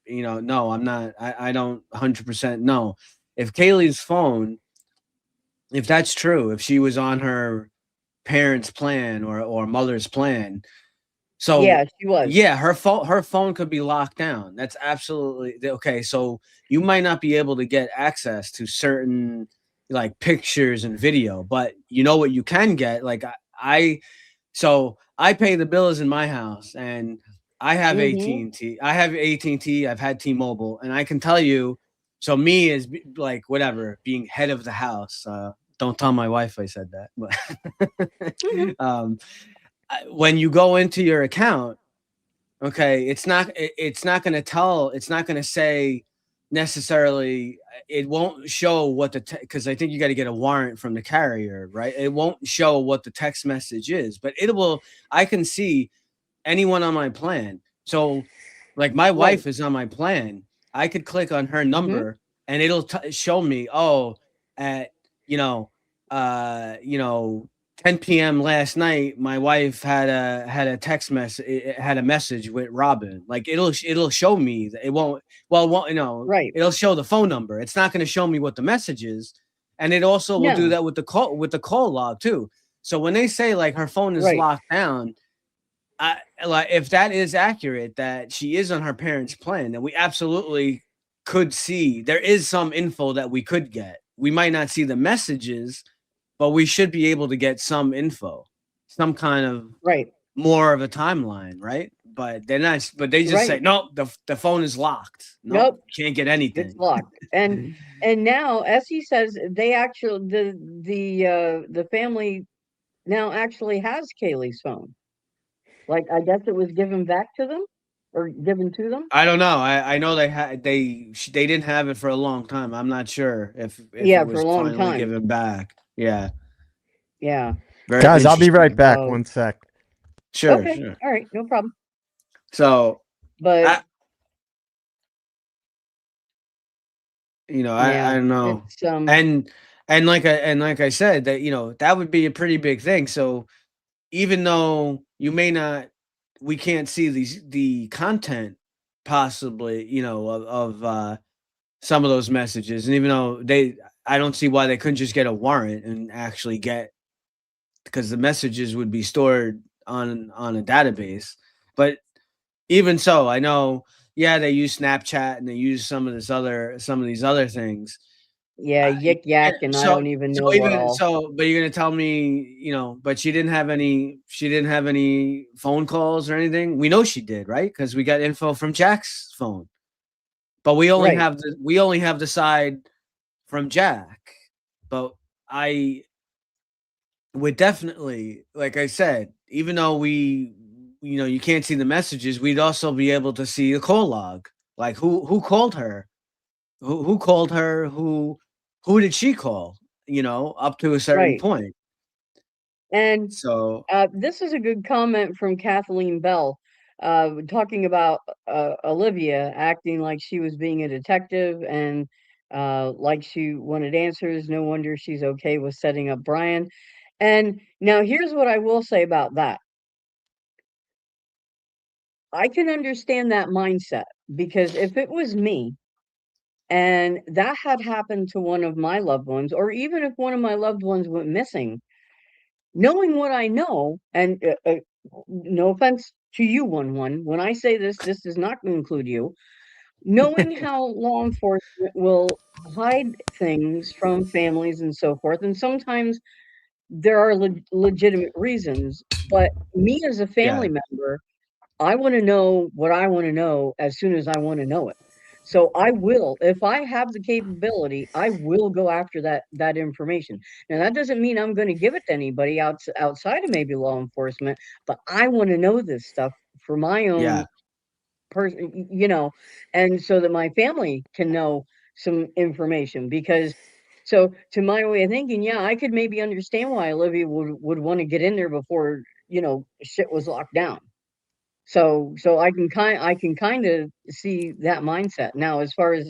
no, I'm not. I don't 100% know. If Kaylee's phone, if that's true, if she was on her parents' plan or mother's plan, so Yeah, she was. yeah, her phone could be locked down. That's absolutely okay. So you might not be able to get access to certain like pictures and video, but you know what you can get? Like so I pay the bills in my house and I have Mm-hmm. AT&T. I have AT&T, I've had T-Mobile, and I can tell you, so me as like whatever, being head of the house, don't tell my wife I said that, Mm-hmm. but when you go into your account, okay, it's not going to tell, it's not going to say necessarily, it won't show what because I think you got to get a warrant from the carrier, right? It won't show what the text message is, but it will. I can see anyone on my plan. So like my Right. wife is on my plan. I could click on her Mm-hmm. number and it'll show me, oh, at you know, uh, you know, 10 p.m. last night, my wife had a text message, had a message with Robin. Like it'll show me that it won't. Well, it won't, Right. it'll show the phone number. It's not going to show me what the message is, and it also will do No. that with the call log too. So when they say like her phone is Right. locked down, like if that is accurate, that she is on her parents' plan, then we absolutely could see there is some info that we could get. We might not see the messages, but we should be able to get some info, some kind of Right. more of a timeline, right? But they're not. But they just say Right. no. The phone is locked. No, Nope. can't get It's anything. locked. And now, as he says, they actually the family now actually has Kaylee's phone. Like, I guess it was given back to them or given to them. I don't know. I know they didn't have it for a long time. I'm not sure if it Yeah, for was a long finally time. given back. Yeah, Yeah. very Guys, I'll be right interesting. back. So, 1 sec. Sure, okay. sure. All right. No problem. So But I, I yeah, don't know, it's, and and like I said, that that would be a pretty big thing. So even though you may not, we can't see the content possibly, of some of those messages, and even though I don't see why they couldn't just get a warrant and actually get, because the messages would be stored on a database. But even so, I know, yeah, they use Snapchat and they use some of these other things. yeah, yik Yeah, yak, and I don't even know what all. but you're gonna tell me, but she didn't have any phone calls or anything. We know she did, right? Because we got info from Jack's phone, but Right. we only have the side from Jack. But I would definitely, like I said, even though you can't see the messages, we'd also be able to see the call log. Like who called her? Who called her? Who did she call? Up to a certain Right. point. And So this is a good comment from Kathleen Bell, talking about Olivia acting like she was being a detective and like she wanted answers. No wonder she's okay with setting up Brian. And now here's what I will say about that. I can understand that mindset because if it was me and that had happened to one of my loved ones, or even if one of my loved ones went missing, knowing what I know, and no offense to you, when I say this, this does not include you. Knowing how law enforcement will hide things from families and so forth, and sometimes there are legitimate reasons, but me as a yeah, family member, I wanna know what I wanna know as soon as I wanna know it. So I will, if I have the capability, I will go after that information. Now that doesn't mean I'm gonna give it to anybody outside of maybe law enforcement, but I wanna know this stuff for my yeah, own person, and so that my family can know some information because so to my way of thinking, yeah, I could maybe understand why Olivia would wanna get in there before, shit was locked down. So I can kinda see that mindset. Now as far as,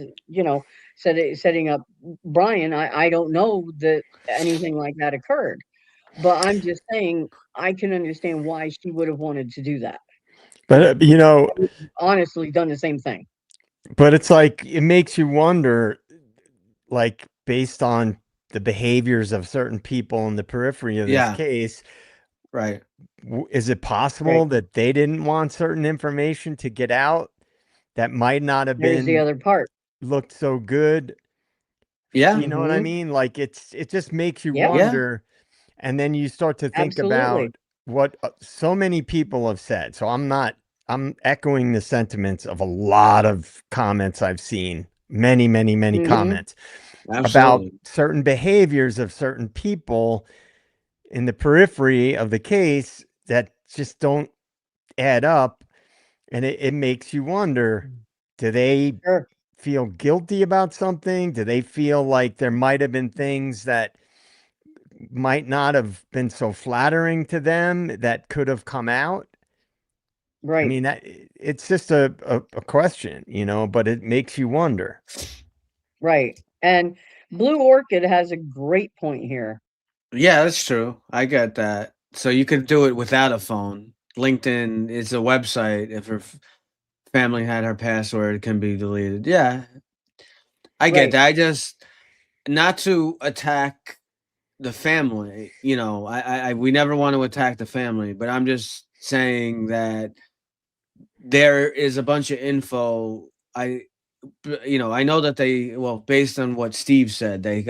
setting up Brian, I don't know that anything like that occurred, but I'm just saying I can understand why she would have wanted to do that But because I would have honestly done the same thing. but it's like it makes you wonder, like based on the behaviors of certain people in the periphery of this yeah, case, right. is it possible Right. that they didn't want certain information to get out that might not have There's the been other part. looked so good? Yeah, You know what I Mhm. mean? Like it just makes you Yep, yeah, wonder, and then you start to think absolutely. about what so many people have said. So I'm echoing the sentiments of a lot of comments I've seen, many, many, many Mhm. comments about absolutely. certain behaviors of certain people in the periphery of the case that just don't add up. And it makes you wonder, do they Sure. feel guilty about something? Do they feel like there might have been things that might not have been so flattering to them that could have come out? I Right. mean, that it's just a question, but it makes you wonder. Right. And Blue Orchid has a great point here. Yeah, that's true. I get that. So you could do it without a phone. LinkedIn is a website. If her family had her password, it can be deleted. Yeah, I get Right. that. I just, not to attack the family. We never want to attack the family, but I'm just saying that there is a bunch of info. I know that based on what Steve said, they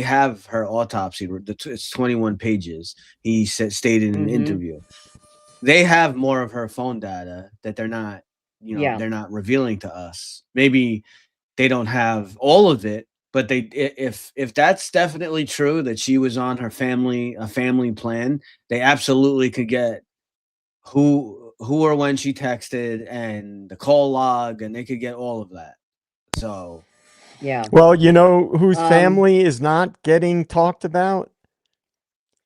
have her autopsy. It's 21 pages. He stated in an Mhm. interview. They have more of her phone data that Yeah. they're not revealing to us. Maybe they don't have all of it, But if that's definitely true that she was on a family plan, they absolutely could get who or when she texted and the call log, and they could get all of that. So Yeah. Well, you know whose Um, family is not getting talked about?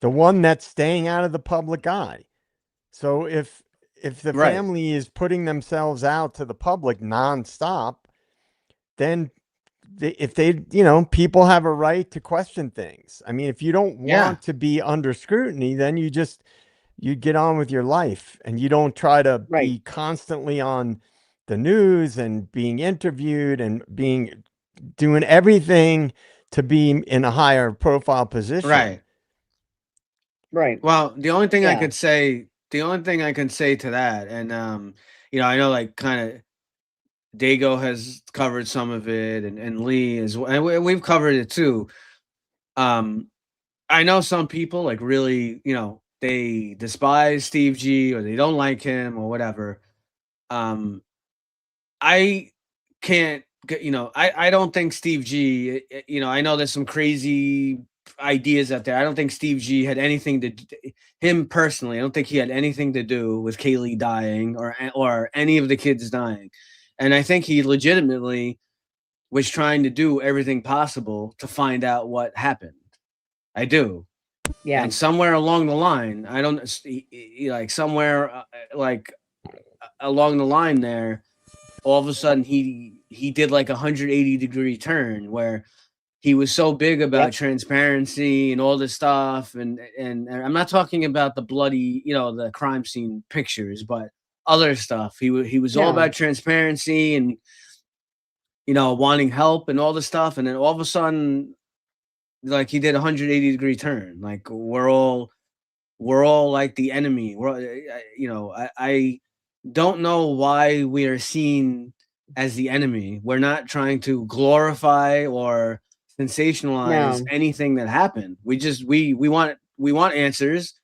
The one that's staying out of the public eye. So if the right, family is putting themselves out to the public nonstop, then if they, people have a right to question things. I mean, if you don't yeah, want to be under scrutiny, then you get on with your life and you don't try to right, be constantly on the news and being interviewed and doing everything to be in a higher profile position. right. right. Well, Yeah. the only thing I can say to that, and I know like kind of Dago has covered some of it, and Lee as well, and we've covered it too. Um, I know some people like really, they despise Steve G or they don't like him or whatever. Um, I can't, I don't think Steve G, I know there's some crazy ideas out there. I don't think Steve G had anything to him personally. I don't think he had anything to do with Kaylee dying or any of the kids dying. And I think he legitimately was trying to do everything possible to find out what happened. I do. Yeah. And somewhere along the line, I don't like somewhere like along the line there, all of a sudden he did like a 180-degree turn where he was so big about Yep. transparency and all this stuff, and I'm not talking about the bloody, the crime scene pictures, but other stuff. He was all No. about transparency and wanting help and all this stuff, and then all of a sudden, like he did a 180-degree turn. Like we're all like the enemy. I don't know why we are seen as the enemy. We're not trying to glorify or sensationalize No. anything that happened. We want answers,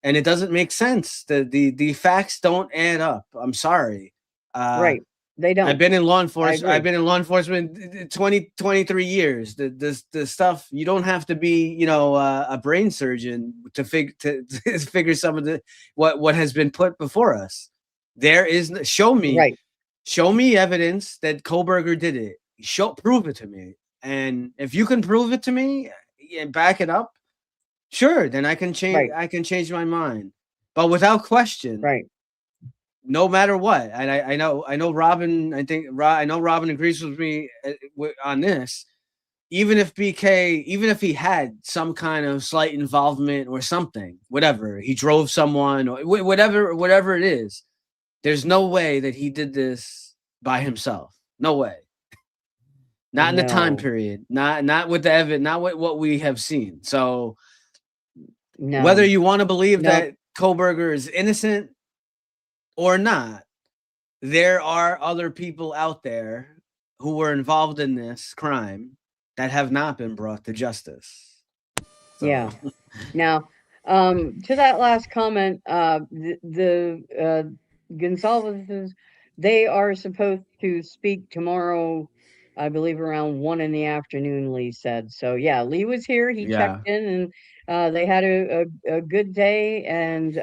and it doesn't make sense. The facts don't add up. I'm sorry. Uh Right. They I've don't. been in law I enforcement. I've agree. been in law enforcement 23 years. The stuff you don't have to be, a brain surgeon to figure some of the what has been put before us. There is Right. show me evidence that Koberger did it. Prove it to me. And if you can prove it to me and back it up, sure, then I can change. Right. I can change my mind. But without question, Right. no matter what. And I know Robin. I know Robin agrees with me on this. Even if he had some kind of slight involvement or something, whatever, he drove someone or whatever it is. There's no way that he did this by himself. No way. Not in the time No. period. Not with the evidence. Not with what we have seen. So whether No. you want to believe No. that Koberger is innocent or not, there are other people out there who were involved in this crime that have not been brought to justice. So Yeah. Now, to that last comment, the Gonzalez's, they are supposed to speak tomorrow, I believe around 1 in the afternoon, Lee said. So yeah, Lee was here, he checked yeah, in, and they had a good day, and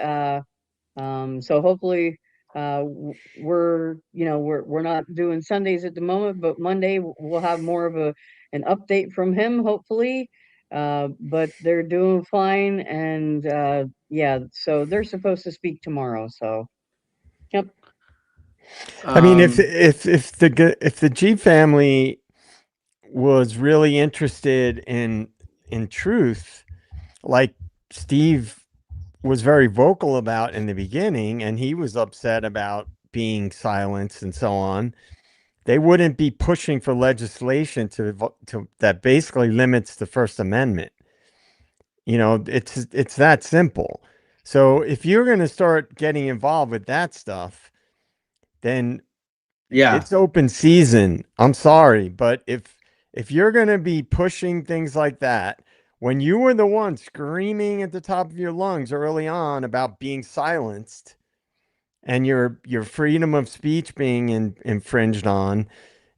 so hopefully, we're not doing Sundays at the moment, but Monday we'll have more of an update from him, hopefully. But they're doing fine, and yeah, so they're supposed to speak tomorrow. So, yep, I mean, if um, if the G family was really interested in truth, like Steve was very vocal about in the beginning, and he was upset about being silenced and so on, they wouldn't be pushing for legislation to that basically limits the First Amendment. It's that simple. So if you're going to start getting involved with that stuff, then yeah, it's open season. I'm sorry, but if you're going to be pushing things like that, when you were the one screaming at the top of your lungs early on about being silenced and your freedom of speech being infringed on,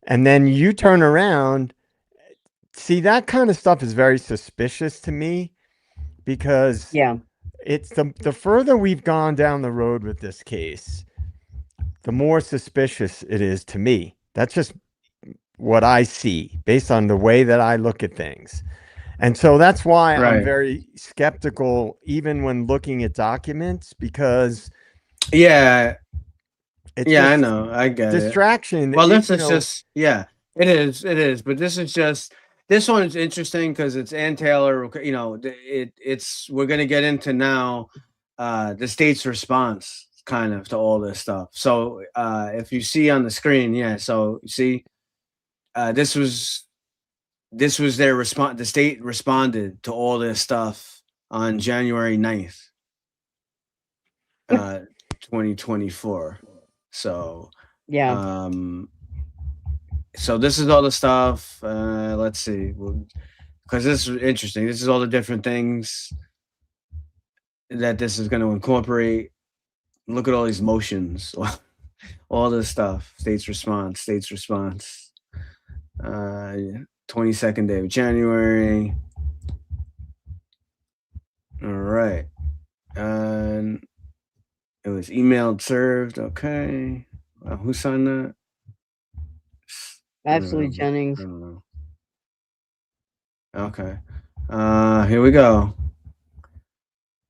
and then you turn around see, that kind of stuff is very suspicious to me because Yeah. it's the further we've gone down the road with this case, the more suspicious it is to me. That's just what I see based on the way that I look at things. And so that's why I'm Right. very skeptical, even when looking at documents, because Yeah. it's Yeah, I just know. I get it. distraction. Well, this You is know, just, yeah, it is. It is. But this is just, this one's interesting because it's Ann Taylor. You know, it's, we're going to get into now the state's response kind of to all this stuff. So if you see on the screen, yeah, so you see, this was their response. The state responded to all this stuff on January 9th, 2024. So, Yeah. so this is all the stuff. Let's see, because this is interesting. This is all the different things that this is going to incorporate. Look at all these motions, all this stuff. State's response. State's response. 22nd day of January. All right, and it was emailed, served. Okay, who signed that? Ashley Jennings. I don't know. Okay. Here we go.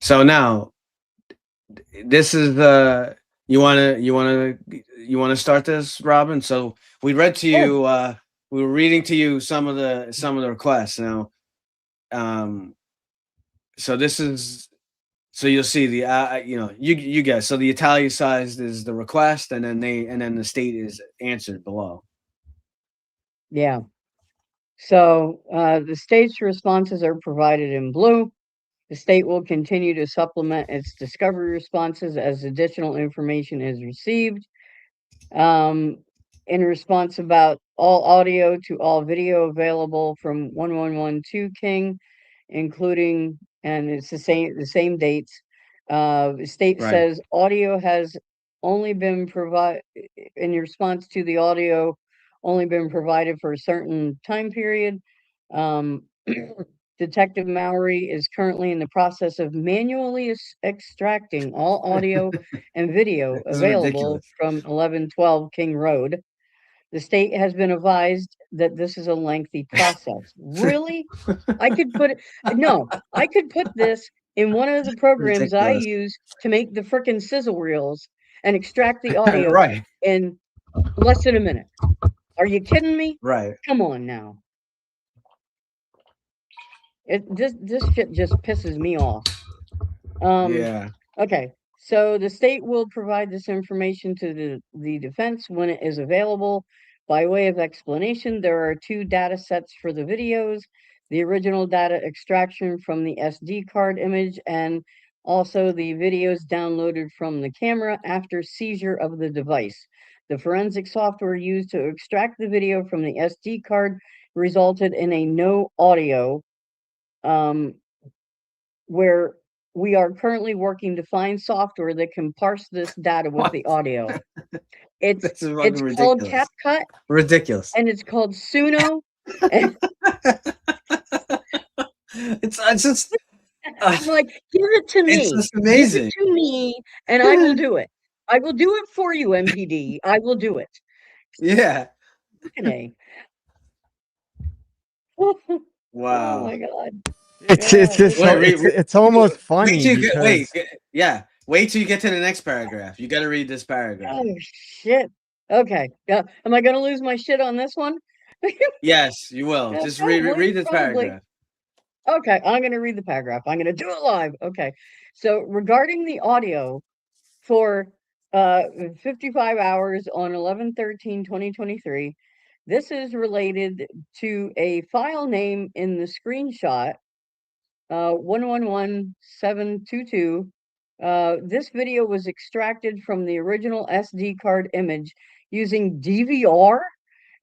So now this is the you wanna start this, Robin? So we read to Sure. you we were reading to you some of the requests. Now so this is so you'll see the you know, you guess. So the italicized is the request, and then the state is answered below. Yeah. So the state's responses are provided in blue. The state will continue to supplement its discovery responses as additional information is received. In response about all audio to all video available from 1112 King, including, and it's the same dates. The state Right. says audio has only been provided in response to the audio only been provided for a certain time period. Detective Mowry is currently in the process of manually extracting all audio and video This is available ridiculous. from 1112 King Road. The state has been advised that this is a lengthy process. Really? I could put it, no, I could put this in one of the programs I Ridiculous. use to make the frickin' sizzle reels and extract the audio Right. in less than a minute. Are you kidding me? Right. Come on now. This shit just pisses me off. Yeah. Okay, so the state will provide this information to the defense when it is available. By way of explanation, there are two data sets for the videos, the original data extraction from the SD card image and also the videos downloaded from the camera after seizure of the device. The forensic software used to extract the video from the SD card resulted in a no audio, where we are currently working to find software that can parse this data with What? the audio. It's This is fucking called ridiculous. CapCut Ridiculous. and it's called Suno. And It's just I'm like, give it to it's me. just Give amazing. it to me, and I will do it. I will do it for you, MPD. I will do it. Yeah. Fucking A. Oh Wow. my god. it's Yeah, it's just Wait, read, it's almost wait funny till you get, because yeah. Wait till you get to the next paragraph. You got to read this paragraph. oh shit. Okay. Am I gonna lose my shit on this one? Yes, you will. Yeah, Just probably, read this probably. paragraph. Okay, I'm going to read the paragraph. I'm going to do it live. Okay. So regarding the audio for 55 hours on 11/13/2023, this is related to a file name in the screenshot 111722. This video was extracted from the original SD card image using DVR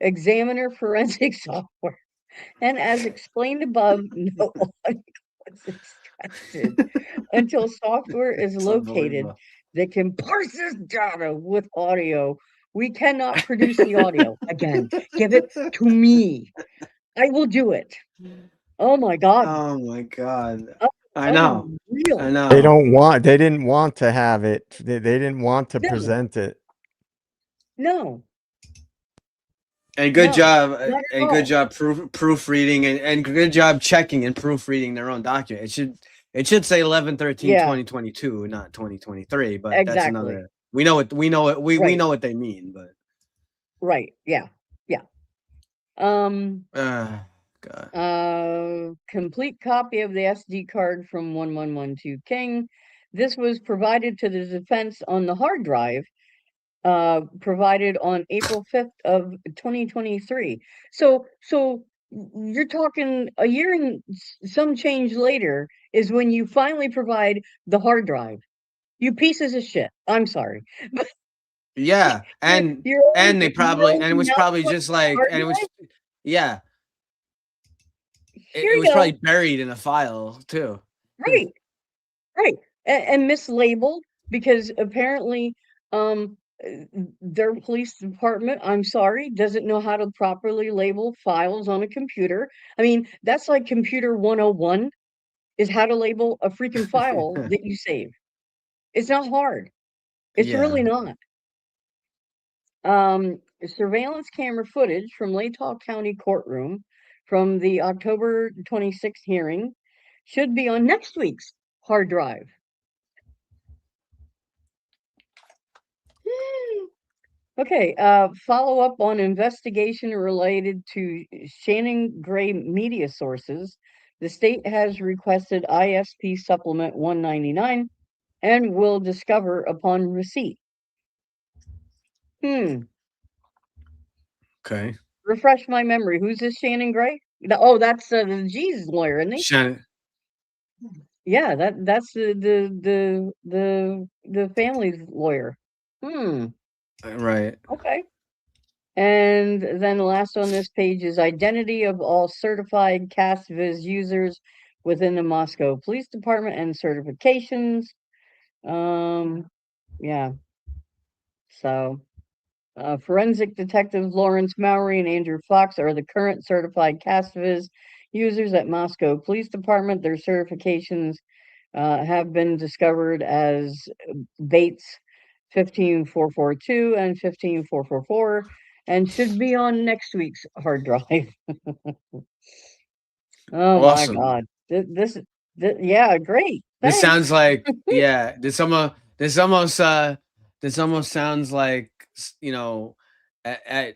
examiner forensic software. And as explained above, no audio was extracted until software is It's located unbelievable. that can parse this data with audio. We cannot produce the audio. Again, give it to me. I will do it. Oh my God. Oh my God. Oh, I know. unreal. I know. They didn't want to have it. They didn't want to No, present it. no, And good no, job, not at all. proofreading and good job checking and proofreading their own document. It should say 11/13, Yeah, 2022, not 2023, but that's exactly. another. We know what we Right, know what they mean, but right. Yeah, yeah. Um, God. complete copy of the SD card from 1112 King. This was provided to the defense on the hard drive, provided on April 5th of 2023. So you're talking a year and some change later is when you finally provide the hard drive. You pieces of shit. I'm sorry. But Yeah, you're already and they know probably and it was not probably put just the like hard and it was drive. yeah, Here it you was probably go. buried in a file too. Right, right. And mislabeled because apparently their police department, I'm sorry, doesn't know how to properly label files on a computer. I mean, that's like computer 101 is how to label a freaking file that you save. It's not hard. It's Yeah. really not. Surveillance camera footage from Latah County courtroom from the October 26th hearing should be on next week's hard drive. Okay, follow up on investigation related to Shannon Gray media sources. The state has requested ISP supplement 199 and will discover upon receipt. Hmm. Okay. Refresh my memory. Who's this Shannon Gray? Oh, that's the Jesus lawyer, isn't he? Shannon. Yeah, that's the family's lawyer. Hmm. Right. Okay. And then the last on this page is identity of all certified CastViz users within the Moscow Police Department and certifications. Yeah. So forensic detectives Lawrence Mowry and Andrew Fox are the current certified CastViz users at Moscow Police Department. Their certifications have been discovered as Bates 15442 and 15444 and should be on next week's hard drive. Oh my Awesome. God. Yeah, great. This Thanks. sounds like yeah. This almost sounds like at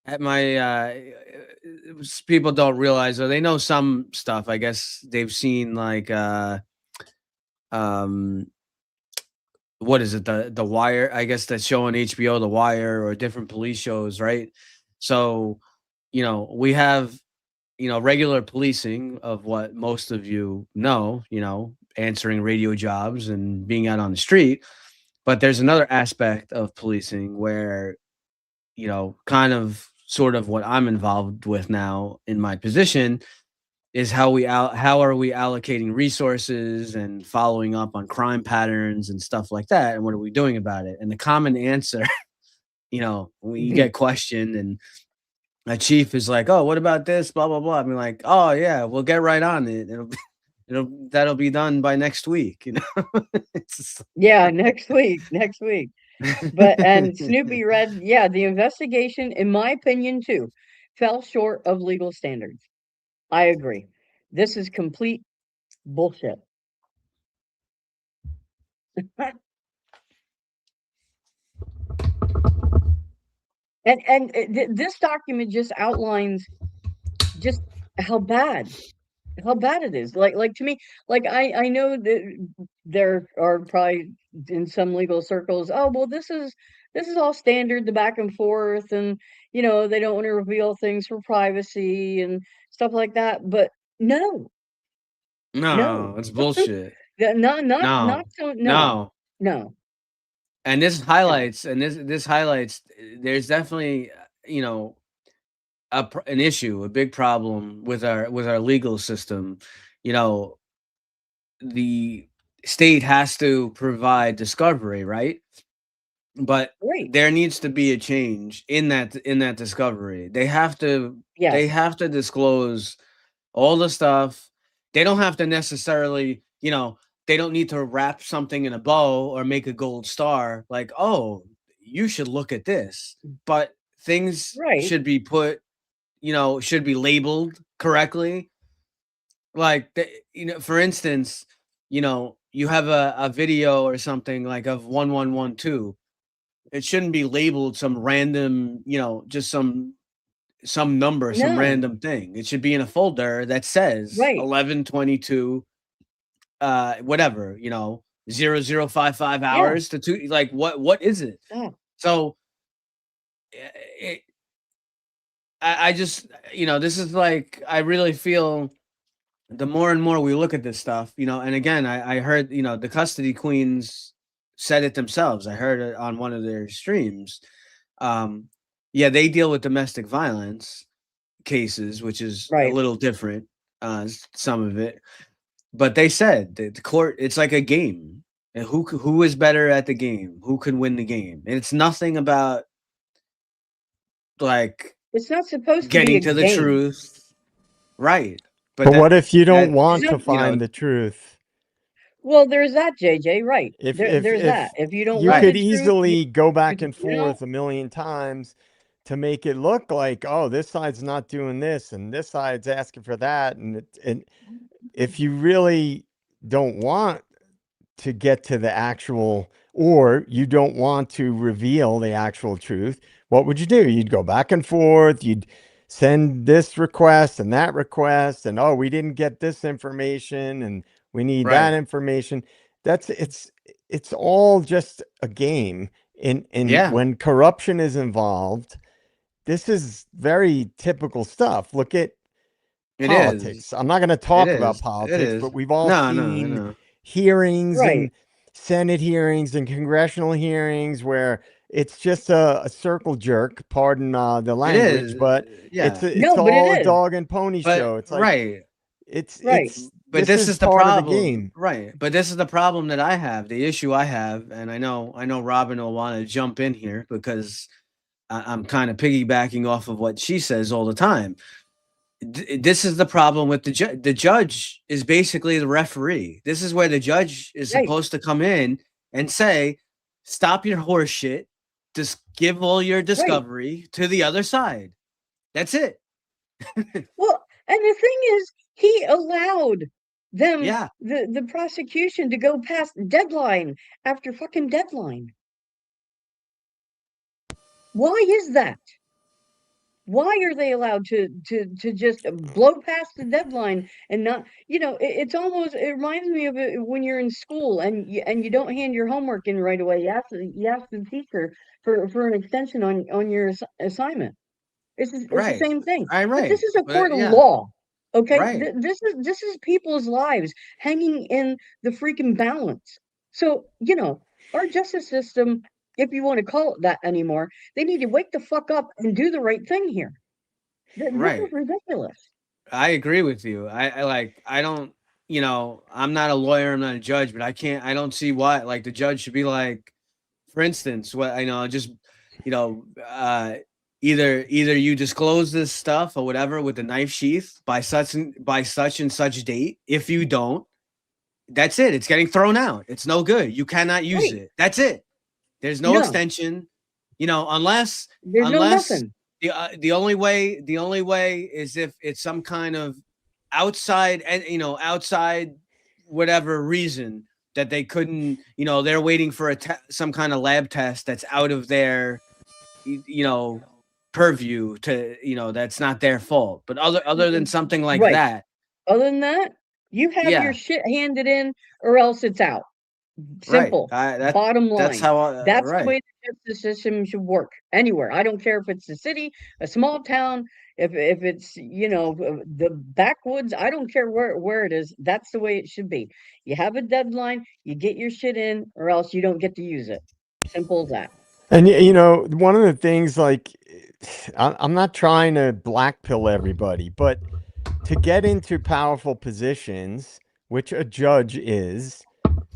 at my people don't realize or they know some stuff. I guess they've seen like um what is it the Wire? I guess that show on HBO, The Wire, or different police shows, right? So we have regular policing of what most of answering radio jobs and being out on the street. But there's another aspect of policing where, kind of sort of what I'm involved with now in my position is how are we allocating resources and following up on crime patterns and stuff like that, and what are we doing about it? And the common answer, when you get questioned and my chief is like, "Oh, what about this? Blah blah blah." I'm like, "Oh yeah, we'll get right on it. That'll be done by next week." It's just Yeah, next week. Next week. But and Snoopy read, yeah, the investigation, in my opinion, too, fell short of legal standards. I agree. This is complete bullshit. And this document just outlines just how bad it is. Like to me, like I know that there are probably in some legal circles, oh well, this is all standard, the back and forth, and they don't want to reveal things for privacy and stuff like that. But no, no, no, it's bullshit. not No, so, no, no. no, And this no. highlights, there's definitely, an issue, a big problem with our legal system. You know, the state has to provide discovery, right? but Right. there needs to be a change in that discovery. They have to Yes. disclose all the stuff. They don't have to necessarily, they don't need to wrap something in a bow or make a gold star like, oh, you should look at this. But things Right. should be put, should be labeled correctly. Like, for instance, you have a video or something like of 1112. It shouldn't be labeled some random, just some number, some No. random thing. It should be in a folder that says Right. 1122, whatever, 0055 Yeah. hours to two. Like, what is it? Yeah. So it, I just, this is like, I really feel the more and more we look at this stuff, and again, I heard, the custody queens said it themselves. I heard it on one of their streams. Yeah, they deal with domestic violence cases, which is a Right. little different, some of it. But they said that the court, it's like a game. And who is better at the game? Who can win the game? And it's nothing about like It's not supposed to be getting a to the game. truth, right? But what if you don't want There's to no- find the truth? Well, there's that, JJ. Right. If There's that. If you don't you want could the truth, easily go back you and know, forth a million times to make it look like, oh, this side's not doing this and this side's asking for that, and if you really don't want to get to the actual, or you don't want to reveal the actual truth, what would you do? You'd go back and forth, you'd send this request and that request, and oh, we didn't get this information and we need that Right. information. It's all just a game. And Yeah. when corruption is involved, this is very typical stuff. Look at It politics. is. I'm not going to It talk about is. It politics, is. but we've all No, seen no. hearings Right. and Senate hearings and congressional hearings where it's just a circle jerk, pardon the It language, is. but Yeah. it's No, but it all a is. dog and pony But show. It's like right. Right. But this is the part of the problem, game. right? But this is the problem that I have, the issue I have, and I know Robin will want to jump in here because I'm kind of piggybacking off of what she says all the time. This is the problem with the judge. The judge is basically the referee. This is where the judge is Right. supposed to come in and say, "Stop your horse shit. Just give all your discovery to the other side." That's it. Well, and the thing is, he allowed them, Yeah. the prosecution, to go past deadline after fucking deadline. Why is that? Why are they allowed to just blow past the deadline and not, it's almost, it reminds me of it when you're in school and you don't hand your homework in right away. You ask the teacher for an extension on your assignment. It's the Right. same thing. But Right. this is a But, court of yeah. law. Okay? Right. This is people's lives hanging in the freaking balance. So, our justice system, if you want to call it that anymore, they need to wake the fuck up and do the right thing here. This Right. is ridiculous. I agree with you. I don't, I'm not a lawyer, I'm not a judge, but I don't see why, like, the judge should be like, for instance, what I know, just, either you disclose this stuff or whatever with the knife sheath by such and such date. If you don't, that's it. It's getting thrown out. It's no good. You cannot use Right. it. That's it. There's no No. extension, unless There's no nothing. the only way is if it's some kind of outside outside whatever reason that they couldn't, they're waiting for some kind of lab test that's out of their purview to, that's not their fault. But other than something like Right. that, Other than that, you have Yeah. your shit handed in or else it's out. Simple. Bottom line. that's how That's right. the way the justice system should work anywhere. I don't care if it's a city, a small town, if it's the backwoods. I don't care where it is. That's the way it should be. You have a deadline. You get your shit in, or else you don't get to use it. Simple as that. And one of the things, like, I'm not trying to blackpill everybody, but to get into powerful positions, which a judge is,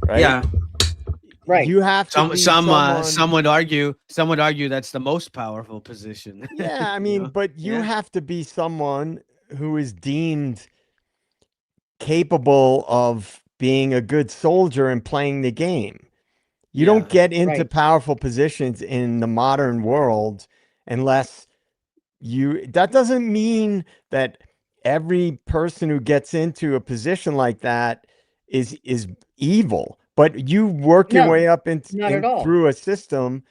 right? Yeah. Right. you have to be someone. Some would argue that's the most powerful position. Yeah, I You mean, know? but you Yeah. have to be someone who is deemed capable of being a good soldier and playing the game. You Yeah. don't get into Right. powerful positions in the modern world unless that doesn't mean that every person who gets into a position like that is evil, but you work your No, way up not in at all. through a system,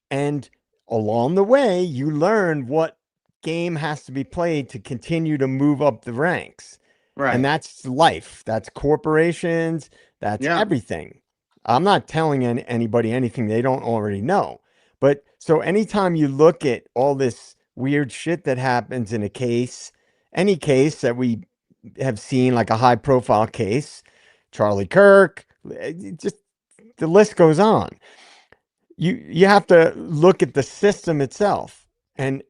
and along the way you learn what game has to be played to continue to move up the ranks. And Right. that's life. That's corporations. That's Yeah. everything. I'm not telling anybody anything they don't already know. But so anytime you look at all this weird shit that happens in a case, any case that we have seen, like a high profile case, Charlie Kirk, just the list goes on. You have to look at the system itself. And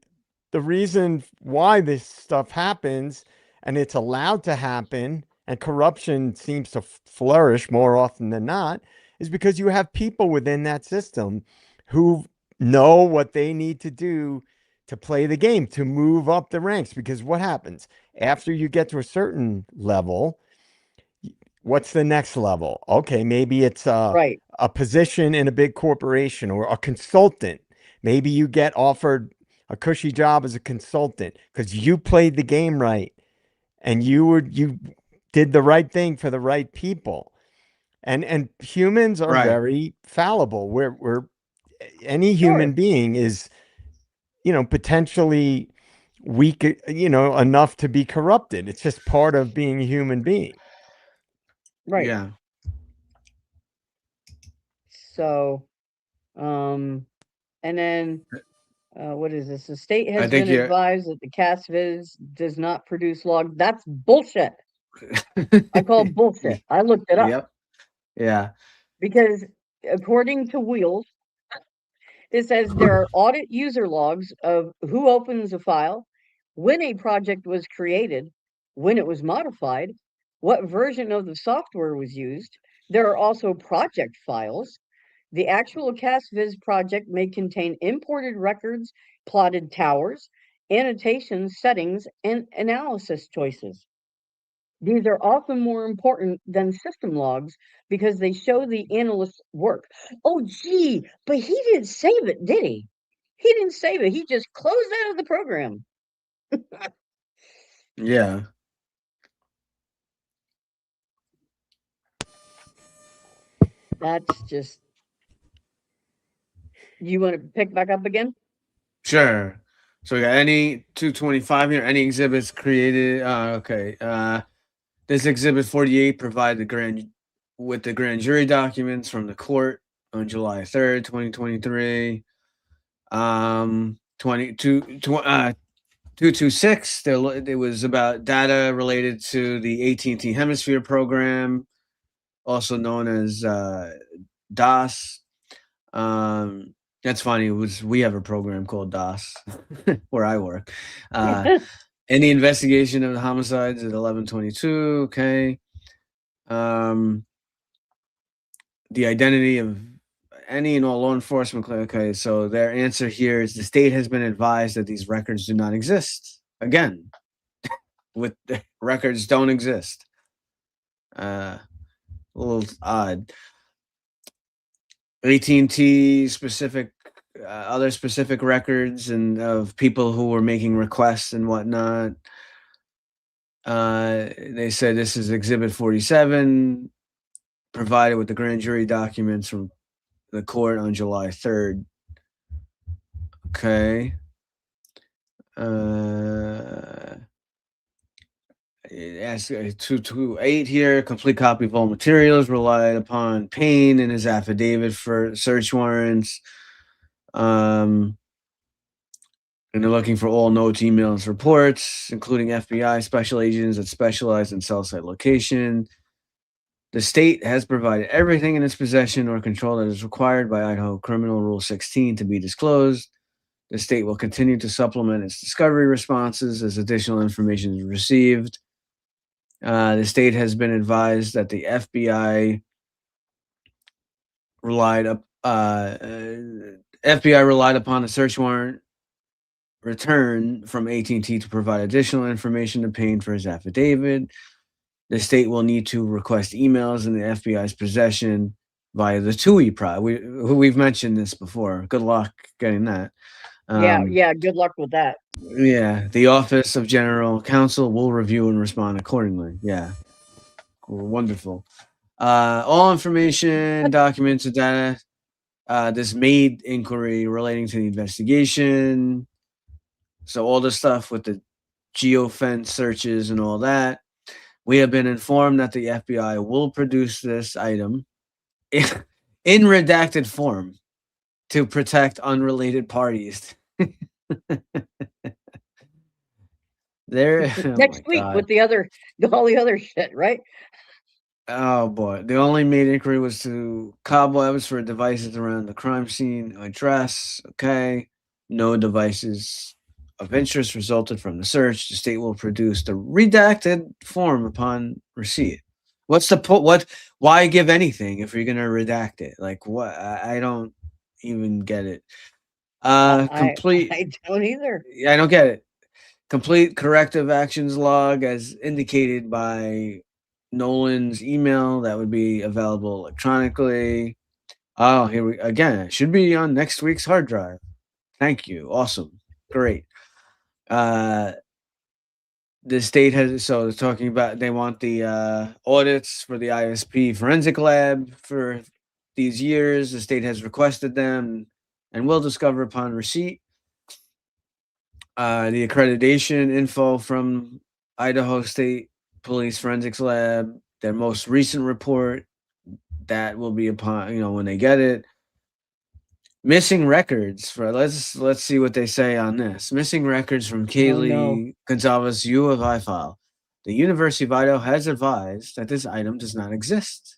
the reason why this stuff happens and it's allowed to happen and corruption seems to flourish more often than not is because you have people within that system who know what they need to do to play the game, to move up the ranks. Because what happens after you get to a certain level? What's the next level? Okay, maybe it's Right. a position in a big corporation or a consultant. Maybe you get offered a cushy job as a consultant because you played the game right and you did the right thing for the right people. And humans are Right. very fallible. We're any Sure. human being is, potentially weak, enough to be corrupted. It's just part of being a human being. Right. Yeah. So, um, and then what is this? The state I has think been you're advised that the CASVIZ does not produce logs. That's bullshit. I call bullshit. I looked it up Yep. Yeah. because according to Wheels, it says there are audit user logs of who opens a file, when a project was created, when it was modified, what version of the software was used. There are also project files. The actual CastViz project may contain imported records, plotted towers, annotations, settings, and analysis choices. These are often more important than system logs because they show the analyst's work. Oh, gee, but he didn't save it, did he? He didn't save it. He just closed out of the program. Yeah. That's just. You want to pick back up again? Sure. So we got any 225 here, any exhibits created. Okay. This exhibit 48 provide the grand jury documents from the court on July 3rd, 2023. 226, it was about data related to the AT&T Hemisphere program, also known as DOS. That's funny. We have a program called DOS where I work. Any investigation of the homicides at 1122. Okay. The identity of any and all law enforcement. Okay, so their answer here is the state has been advised that these records do not exist. Again, with the records don't exist. A little odd. AT&T specific, other specific records and of people who were making requests and whatnot. They said this is Exhibit 47, provided with the grand jury documents from the court on July 3rd. Okay. Ask 228 here. Complete copy of all materials relied upon Payne in his affidavit for search warrants. And they're looking for all notes, emails, reports, including FBI special agents that specialize in cell site location. The state has provided everything in its possession or control that is required by Idaho Criminal Rule 16 to be disclosed. The state will continue to supplement its discovery responses as additional information is received. The state has been advised that the FBI FBI relied upon a search warrant return from AT&T to provide additional information obtained for his affidavit. The state will need to request emails in the FBI's possession via the TUI process. We've mentioned this before. Good luck getting that. Yeah, good luck with that. Yeah, the Office of General Counsel will review and respond accordingly. Yeah, wonderful. All information, documents, and data. This made inquiry relating to the investigation. So all the stuff with the geofence searches and all that. We have been informed that the FBI will produce this item in redacted form to protect unrelated parties. There, oh Next my week God. with all the other shit, right? Oh boy. The only made inquiry was to cobwebs for devices around the crime scene address. Okay. No devices of interest resulted from the search. The state will produce the redacted form upon receipt. What's the why give anything if you're gonna redact it? Like what? I don't even get it. Complete. I don't either. I don't get it. Complete corrective actions log as indicated by Nolan's email that would be available electronically. Oh, here we again. It should be on next week's hard drive. Thank you. Awesome. Great. The state has talking about they want the audits for the ISP forensic lab for these years. The state has requested them and will discover upon receipt. The accreditation info from Idaho State Police Forensics Lab, their most recent report that will be upon when they get it. Missing records for let's see what they say on this. Missing records from Kaylee Gonzalez U of I file. The University of Idaho has advised that this item does not exist.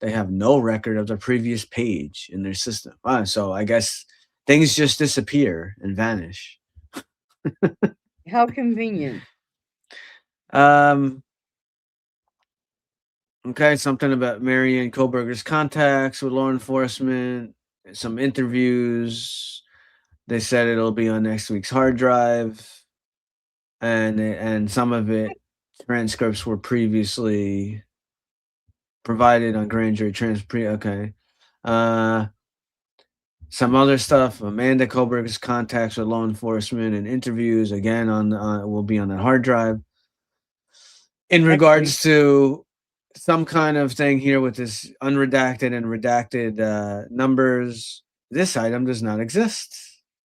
They have no record of the previous page in their system. So I guess things just disappear and vanish. How convenient. Okay, something about Marianne Koberger's contacts with law enforcement, some interviews. They said it'll be on next week's hard drive, and some of it transcripts were previously provided on grand jury Okay. Some other stuff. Amanda Koberger's contacts with law enforcement and interviews again will be on the hard drive. In regards to some kind of thing here with this unredacted and redacted numbers, this item does not exist.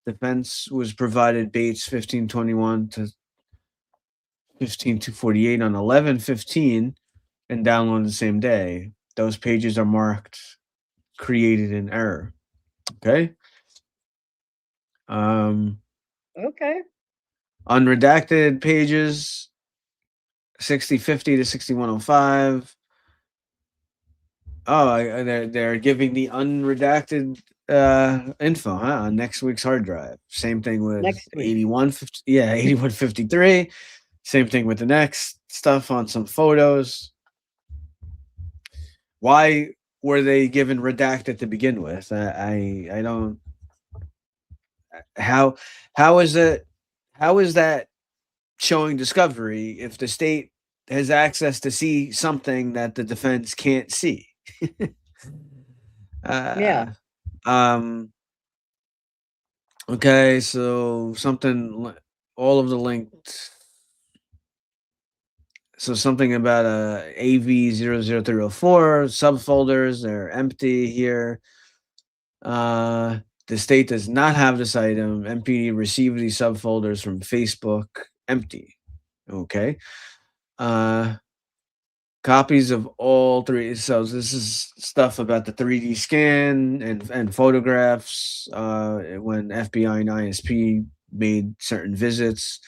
Defense was provided Bates 1521 to 15248 on 11/15 and downloaded the same day. Those pages are marked created in error. Okay. Okay. Unredacted pages 6050 to 6105. Oh, they're giving the unredacted info on next week's hard drive. Same thing with 8150. Yeah, 8153. Same thing with the next stuff on some photos. Why were they given redacted to begin with? I don't. How is that showing discovery if the state has access to see something that the defense can't see? Yeah. Okay, so all of the linked. So something about AV00304 subfolders, they're empty here. The state does not have this item. MPD received these subfolders from Facebook, empty. Okay. Copies of all three. So this is stuff about the 3D scan and photographs when FBI and ISP made certain visits.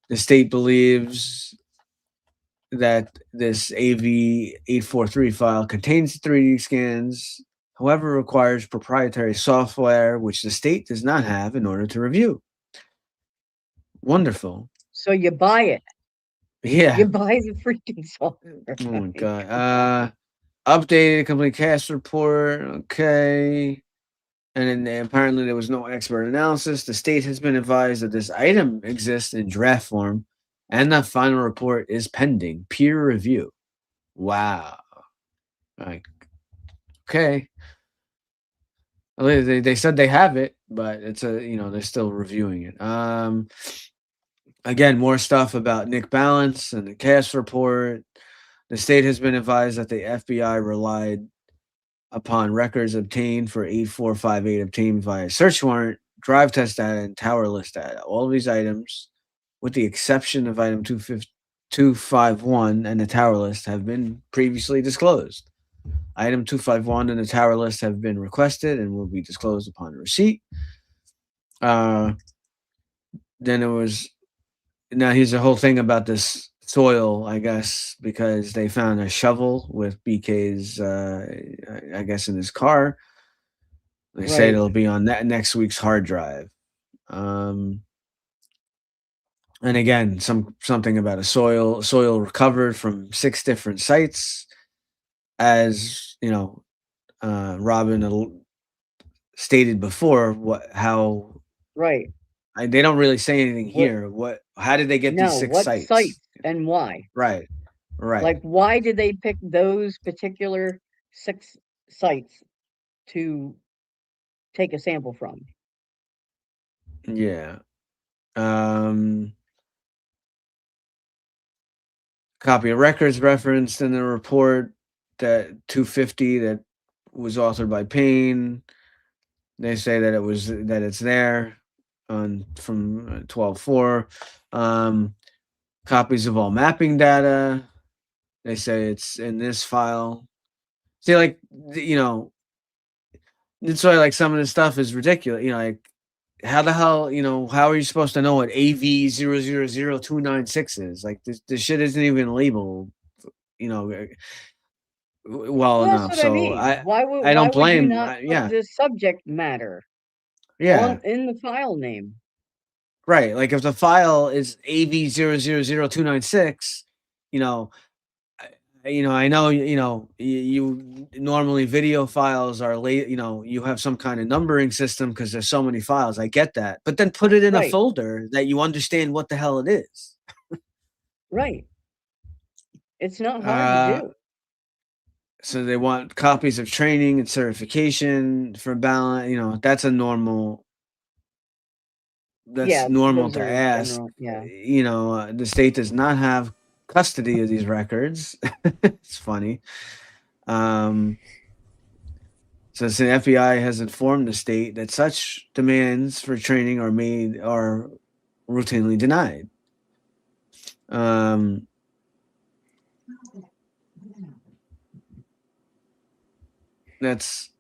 The state believes that this AV843 file contains 3D scans, however, requires proprietary software, which the state does not have in order to review. Wonderful. So you buy it. Yeah. You buy the freaking software. Oh my God. Updated complete cast report. Okay. And then apparently there was no expert analysis. The state has been advised that this item exists in draft form and the final report is pending peer review. Wow. Like, okay. They said they have it, but it's they're still reviewing it. Again, more stuff about Nick Balance and the cast report. The state has been advised that the FBI relied upon records obtained for 8458 obtained via search warrant, drive test data, and tower list data. All of these items, with the exception of item 251 and the tower list, have been previously disclosed. Item 251 and the tower list have been requested and will be disclosed upon receipt. Then it was, now here's the whole thing about this soil, I guess, because they found a shovel with BK's, I guess, in his car. They say Right. it'll be on that next week's hard drive. And again, something about a soil recovered from 6 different sites, as Robin stated before. How Right. they don't really say anything What? here. How did they get these No, 6 what sites? sites and why? Right. Like, why did they pick those particular 6 sites to take a sample from? Yeah. Copy of records referenced in the report, that 250 that was authored by Payne. They say that it's there from 12/4. Copies of all mapping data. They say it's in this file. See, like, that's why, like, some of this stuff is ridiculous. Like, how the hell, how are you supposed to know what AV000296 is? Like, this shit isn't even labeled, well Well, that's enough. what I So mean. Why would I don't you blame. not put Yeah, the subject matter yeah, in the file name? right. Like, if the file is AV000296, you know, I know, you normally video files are late, you have some kind of numbering system because there's so many files. I get that. But then put it in a Right. folder that you understand what the hell it is. Right. It's not hard to do. So they want copies of training and certification for balance. That's normal Yeah, those to are ask. general. Yeah. The state does not have custody of these records. It's funny. Since the FBI has informed the state that such demands for training are routinely denied. That's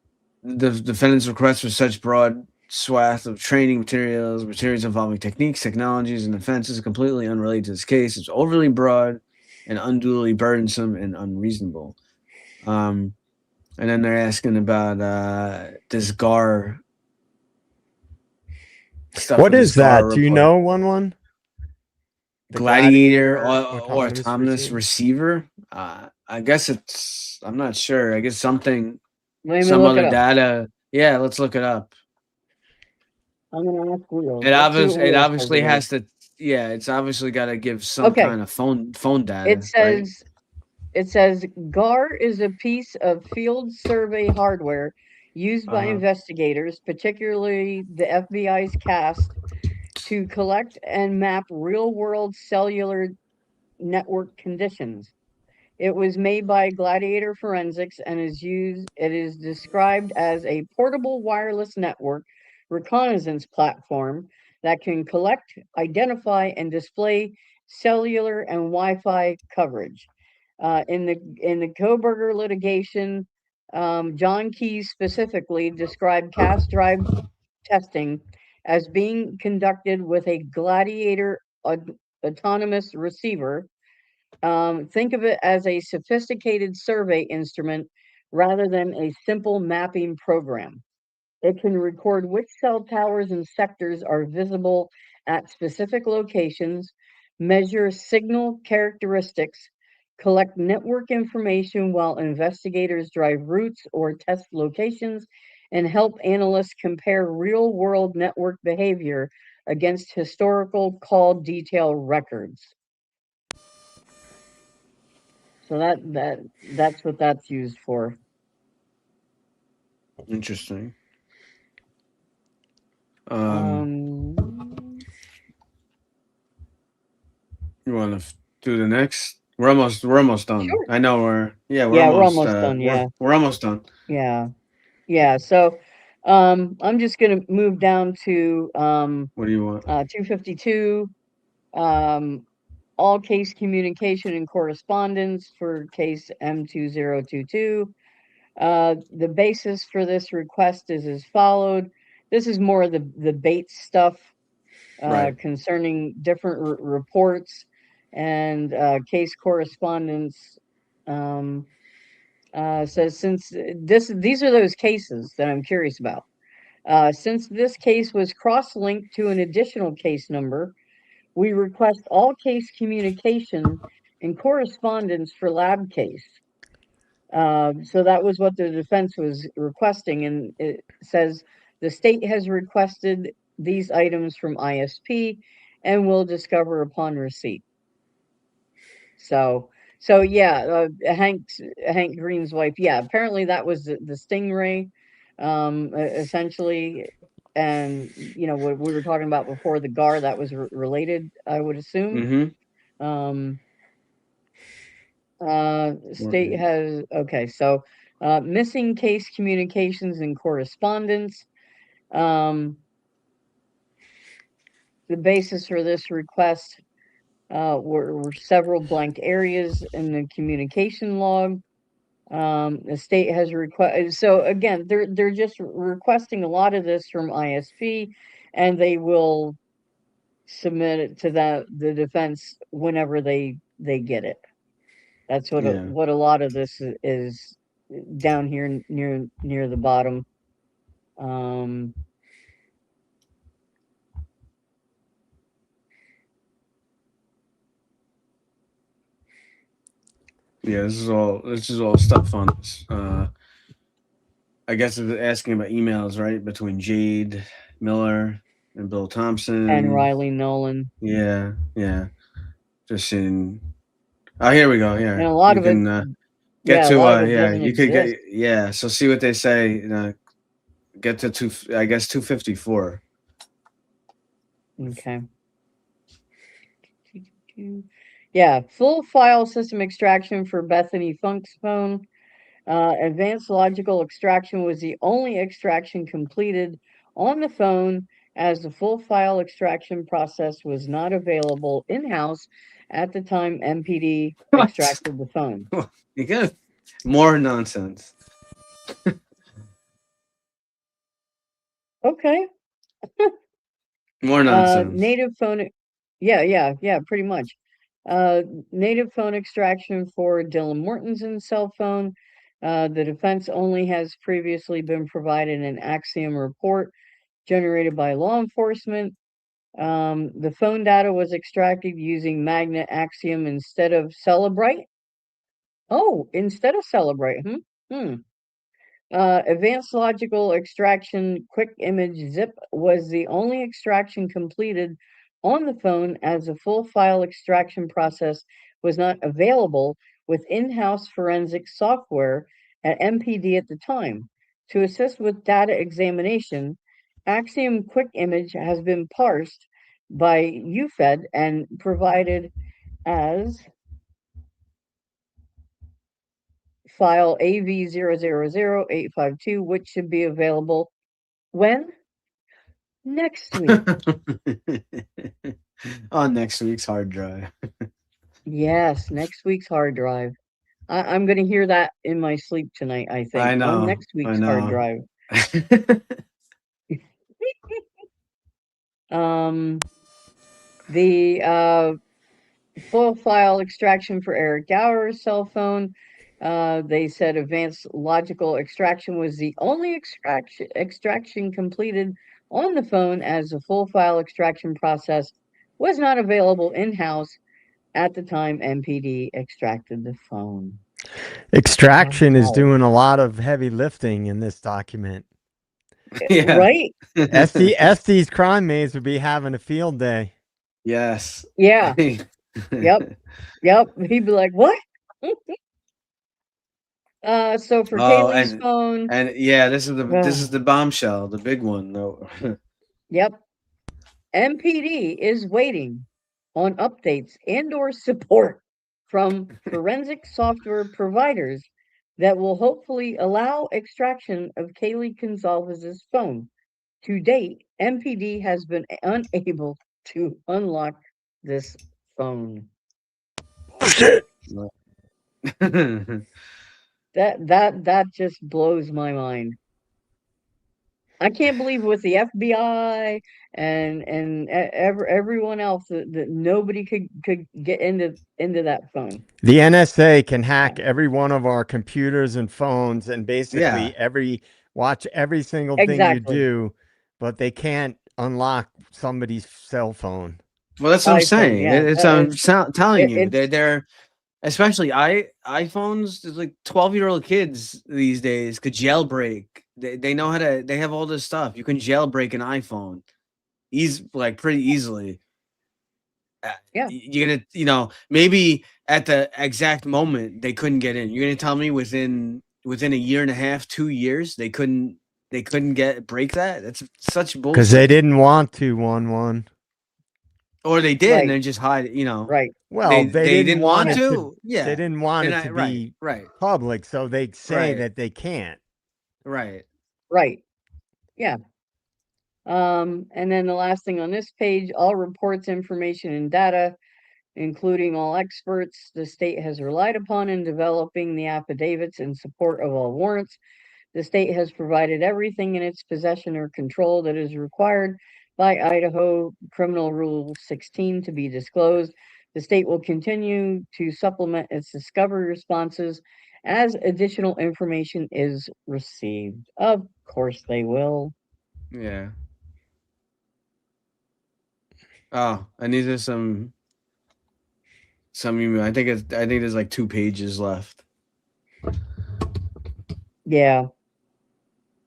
the defendant's request for such broad swath of training materials involving techniques, technologies, and offenses completely unrelated to this case. It's overly broad and unduly burdensome and unreasonable. And then they're asking about this GAR stuff. What With this is that? GAR Do you report. know one? The Gladiator or autonomous autonomous receiver. I guess it's. I'm not sure. I guess something. Let me Some look it other up. data. Yeah, let's look it up. I'm gonna ask Wheels. It Let's see what obviously Wheels says it is. has to. Yeah, it's obviously got to give some Okay. kind of phone data. It says GAR is a piece of field survey hardware used by investigators, particularly the FBI's CAST, to collect and map real-world cellular network conditions. It was made by Gladiator Forensics and it is described as a portable wireless network reconnaissance platform that can collect, identify, and display cellular and Wi-Fi coverage. In the Koberger litigation, John Keyes specifically described CAS drive testing as being conducted with a Gladiator autonomous receiver. Think of it as a sophisticated survey instrument rather than a simple mapping program. It can record which cell towers and sectors are visible at specific locations, measure signal characteristics, collect network information while investigators drive routes or test locations, and help analysts compare real-world network behavior against historical call detail records. So that's what that's used for. Interesting. You want to do the next? We're almost done. Sure. I know we're we're almost done. Yeah, we're almost done. yeah. So, I'm just gonna move down to What do you want? 252. All case communication and correspondence for case M2022. The basis for this request is as followed. This is more of the Bates stuff Right. concerning different reports and case correspondence. Says since these are those cases that I'm curious about. Since this case was cross-linked to an additional case number, we request all case communication and correspondence for lab case. So that was what the defense was requesting, and it says the state has requested these items from ISP and will discover upon receipt. So yeah, Hank Green's wife. Yeah, apparently that was the Stingray, essentially, and what we were talking about before, the GAR, that was related, I would assume. Mm-hmm. State has okay. So missing case communications and correspondence. The basis for this request were several blank areas in the communication log. The state has requested, so again, they're just requesting a lot of this from ISP, and they will submit it to the defense whenever they get it. That's what what a lot of this is down here near the bottom. Yeah, this is all stuff on I guess it's asking about emails, right? Between Jade Miller and Bill Thompson. And Riley Nolan. Yeah. Just in here we go. Yeah. And a lot you of can, it get to a lot of it doesn't you could exist. get so see what they say, get to 254. Okay. Yeah, full file system extraction for Bethany Funk's phone. Advanced logical extraction was the only extraction completed on the phone, as the full file extraction process was not available in-house at the time MPD extracted the phone. You get more nonsense. Okay. More nonsense. Native phone. Yeah, pretty much. Native phone extraction for Dylan Mortensen's cell phone. The defense only has previously been provided an Axiom report generated by law enforcement. The phone data was extracted using Magnet Axiom instead of Celebrite. Oh, instead of Celebrite. Advanced logical extraction quick image zip was the only extraction completed on the phone, as a full file extraction process was not available with in-house forensic software at MPD at the time. To assist with data examination, Axiom quick image has been parsed by UFED and provided as file AV000852, which should be available when? Next week. On next week's hard drive. Yes, next week's hard drive. I'm going to hear that in my sleep tonight, I think. I know. On next week's hard drive. The full file extraction for Eric Gower's cell phone. They said advanced logical extraction was the only extraction completed on the phone, as the full file extraction process was not available in-house at the time MPD extracted the phone. Extraction is Wow. doing a lot of heavy lifting in this document. Yeah. Right? Estes crime maze would be having a field day. Yes. Yeah. Yep. Yep. He'd be like, what? So for Oh, Kaylee's phone, and yeah, this is the bombshell, the big one. No. yep. MPD is waiting on updates and or support from forensic software providers that will hopefully allow extraction of Kaylee Gonzalez's phone. To date, MPD has been unable to unlock this phone. Shit. That just blows my mind. I can't believe with the FBI and everyone else that nobody could get into that phone. The NSA can hack every one of our computers and phones and Yeah. basically watch every single thing you Exactly. do, but they can't unlock somebody's cell phone. Well, that's what I'm iPhone, saying. yeah. Telling you, It's they're especially iPhones. There's like 12-year-old kids these days could jailbreak. They know how to. They have all this stuff. You can jailbreak an iPhone, like pretty easily. yeah, You're gonna, maybe at the exact moment they couldn't get in. You're gonna tell me within a year and a half, 2 years, they couldn't break that? That's such bullshit. Because they didn't want to, 1-1. Or they did, and right, they're just hide. right, Well, They didn't want to. Yeah, They didn't want and it to right, be right, public, so they say right, that they can't. right. right. Yeah. And then the last thing on this page, all reports, information, and data, including all experts, the state has relied upon in developing the affidavits in support of all warrants. The state has provided everything in its possession or control that is required by Idaho Criminal Rule 16 to be disclosed. The state will continue to supplement its discovery responses as additional information is received. Of course they will. Yeah. Oh, and these are some email. I think there's like 2 pages left. Yeah.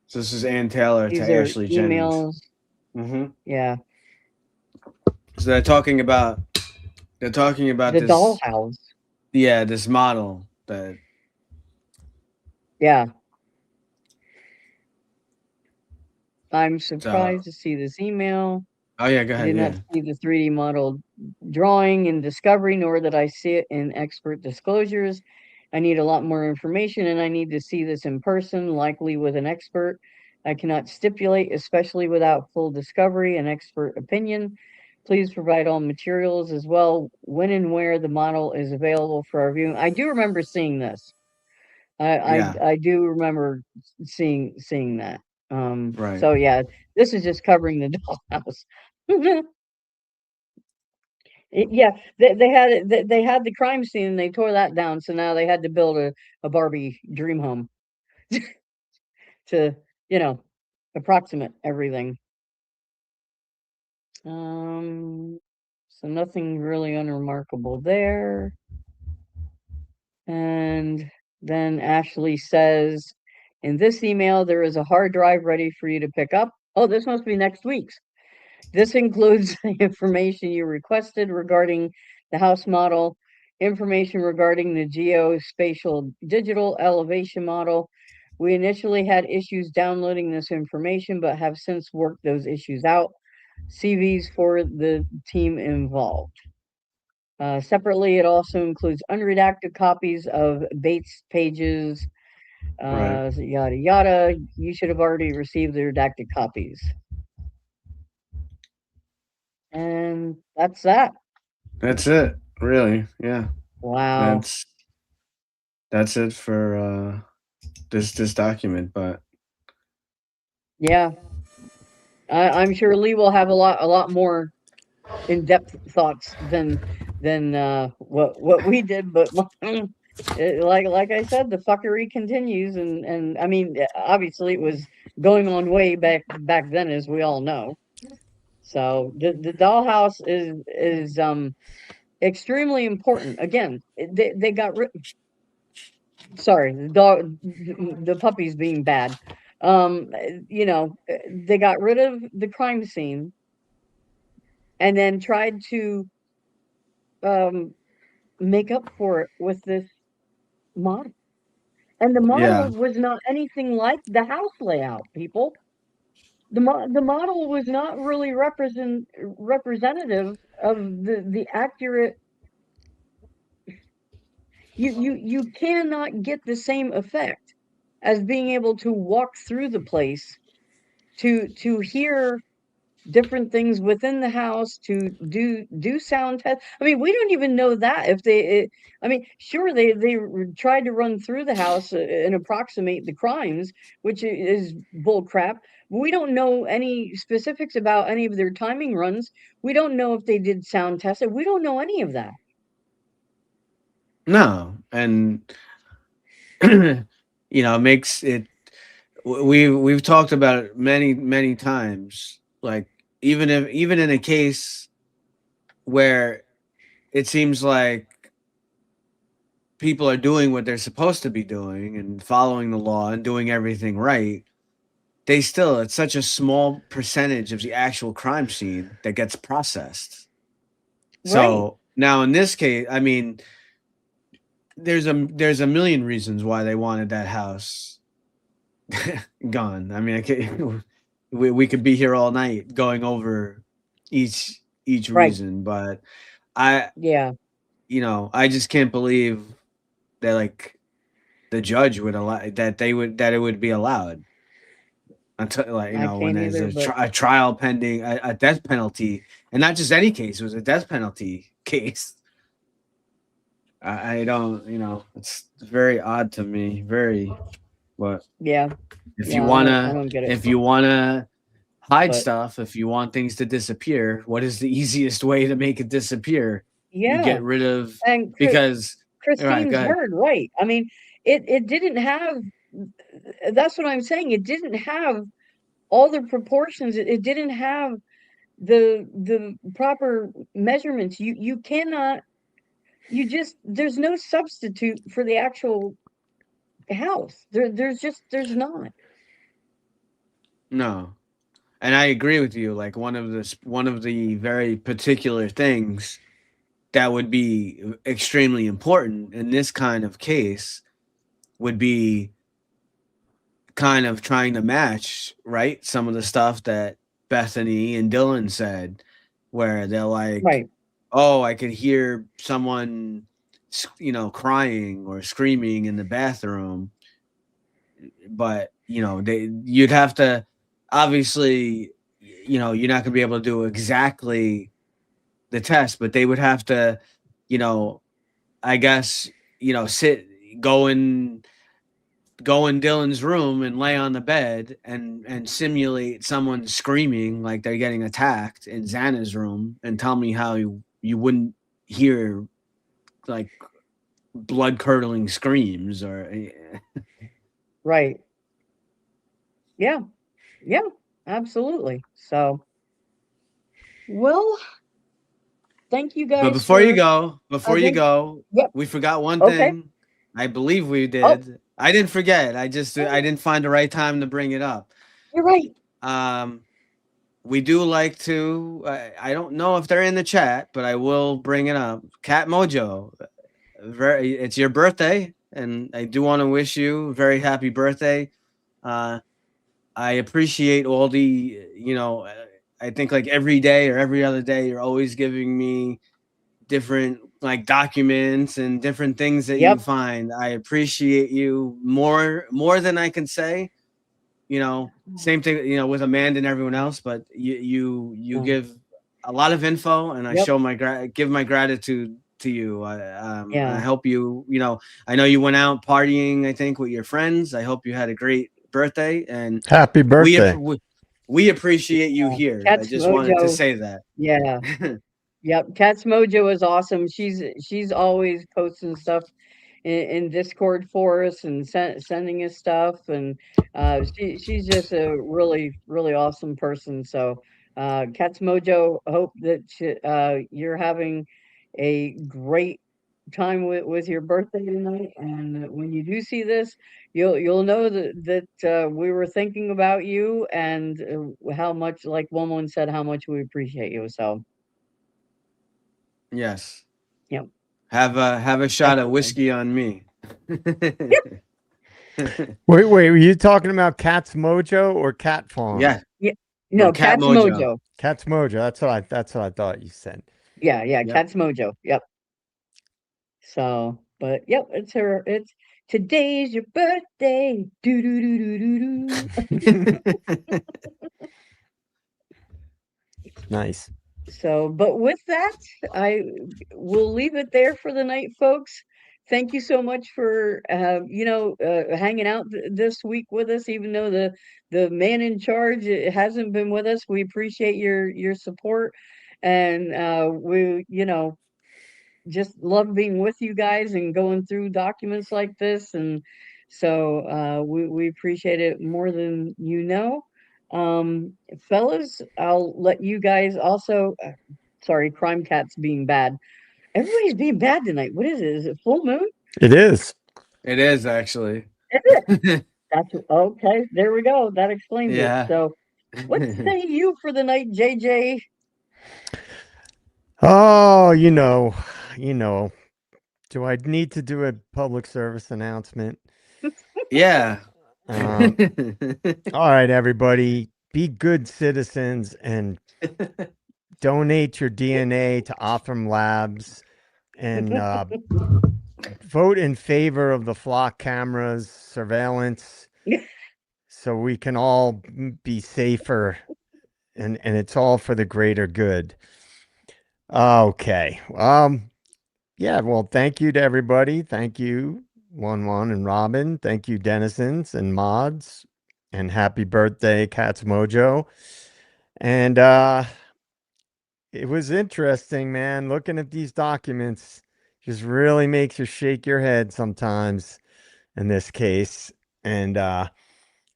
So this is Ann Taylor These to are Ashley Jennings. emails. Mm-hmm. Yeah. So they're talking about The this. dollhouse. Yeah, this model that. Yeah. I'm surprised to see this email. Oh yeah, go I ahead. did not Yeah. see the 3D model drawing in Discovery, nor did I see it in expert disclosures. I need a lot more information and I need to see this in person, likely with an expert. I cannot stipulate, especially without full discovery and expert opinion. Please provide all materials as well, when and where the model is available for our viewing. I do remember seeing this. Yeah. I do remember seeing that. Right. So yeah, this is just covering the dollhouse. Yeah, they had they had the crime scene and they tore that down, so now they had to build a Barbie dream home to, you know, approximate everything. So nothing really unremarkable there. And then Ashley says, in this email, there is a hard drive ready for you to pick up. Oh, this must be next week's. This includes the information you requested regarding the house model, information regarding the geospatial digital elevation model. We initially had issues downloading this information, but have since worked those issues out. CVs for the team involved. Separately, it also includes unredacted copies of Bates pages, Right. yada yada. You should have already received the redacted copies. And that's that. That's it. Really. Yeah. Wow. That's it for this document. But Yeah. I'm sure Lee will have a lot more in-depth thoughts than what we did, but like I said, the fuckery continues, and I mean, obviously it was going on way back then, as we all know. So the dollhouse is extremely important. Again, they got rid. Sorry, the dog, the puppy's being bad. You know, they got rid of the crime scene and then tried to um make up for it with this model. And the Yeah. model was not anything like the house layout, people. The model was not really representative of the accurate. You cannot get the same effect as being able to walk through the place to hear different things within the house, to do sound tests. I mean, we don't even know that if I mean, sure, tried to run through the house and approximate the crimes, which is bull crap. We don't know any specifics about any of their timing runs. We don't know if they did sound testing. We don't know any of that. No, and you know, it makes it. We've talked about it many times. Like even in a case where it seems like people are doing what they're supposed to be doing and following the law and doing everything right, they still, it's such a small percentage of the actual crime scene that gets processed. Right, So now in this case, I mean, there's a million reasons why they wanted that house gone. I mean, we could be here all night going over each right. reason, but I Yeah, I just can't believe that like the judge would allow that it would be allowed until like I when can't there's either, but a trial pending, a death penalty, and not just any case. It was a death penalty case. I don't, it's very odd to me. Very, but yeah, if you yeah, I wanna, don't get it. if you wanna hide But stuff, if you want things to disappear, what is the easiest way to make it disappear? You yeah, get rid of and because all right, go Christine's ahead. heard, right. I mean, it didn't have, that's what I'm saying. It didn't have all the proportions. It didn't have the proper measurements. You cannot, you just, there's no substitute for the actual house. There's not. No, and I agree with you. Like one of the very particular things that would be extremely important in this kind of case would be kind of trying to match, right, some of the stuff that Bethany and Dylan said, where they're like, Right, "Oh, I could hear someone, crying or screaming in the bathroom," but you'd have to obviously, you're not gonna be able to do exactly the test, but they would have to, you know, I guess, sit, go in go in Dylan's room and lay on the bed and simulate someone screaming like they're getting attacked in Xana's room and tell me how you wouldn't hear like blood curdling screams or right. Yeah, yeah, absolutely. So, well, thank you but guys for, before you thank, go, yep, we forgot one okay. thing. I believe we Oh, did. I didn't forget. I oh, didn't find the right time to bring it up. you're right. Um we do like to I don't know if they're in the chat, but I will bring it up. Cat Mojo, it's your birthday, and I do want to wish you a very happy birthday. Uh, I appreciate all the, I think like every day or every other day, you're always giving me different like documents and different things that you Yep. find. I appreciate you more than I can say. Same thing, with Amanda and everyone else, but you Mm, give a lot of info, and I yep. show give my gratitude to you. I Yeah. hope I know you went out partying, I think, with your friends. I hope you had a great birthday, and Happy we birthday. we appreciate you Yeah. here. I Cat's just wanted to Mojo. say that. Yeah. Yep. Cat's Mojo is awesome. She's always posting stuff in Discord for us and sending us stuff, and she's just a really awesome person. So, Cat's Mojo, hope that you're having a great time with your birthday tonight. And when you do see this, you'll know that we were thinking about you, and how much, like Woman said, how much we appreciate you. So, Yes. yeah, Have a shot of definitely. whiskey on me. Wait, were you talking about Cat's Mojo or Cat Farm? Yeah. Yeah. No, No, Cat Cat's Mojo. Mojo. Cat's Mojo. That's what I thought you said. Yeah, yeah, Yep. Cat's Mojo. Yep. So, but yep, it's today's your birthday. Do do do do do do. Nice. So, but with that, I will leave it there for the night, folks. Thank you so much for hanging out this week with us, even though the man in charge hasn't been with us. We appreciate your support, and we just love being with you guys and going through documents like this. And so we appreciate it more than you know. Fellas, I'll let you guys also. Sorry, Crime Cat's being bad. Everybody's being bad tonight. What is it? Is it full moon? It is. It is actually. Is it? That's okay. There we go. That explains it. Yeah. So, what say you for the night, JJ? Oh, you know. Do I need to do a public service announcement? Yeah. All right, everybody, be good citizens and donate your DNA to Othram Labs, and vote in favor of the flock cameras surveillance, so we can all be safer, and it's all for the greater good. Okay. Yeah, well, thank you to everybody. Thank you, One and Robin. Thank you, Denizens and Mods. And happy birthday, Cats Mojo. And it was interesting, man. Looking at these documents just really makes you shake your head sometimes in this case. And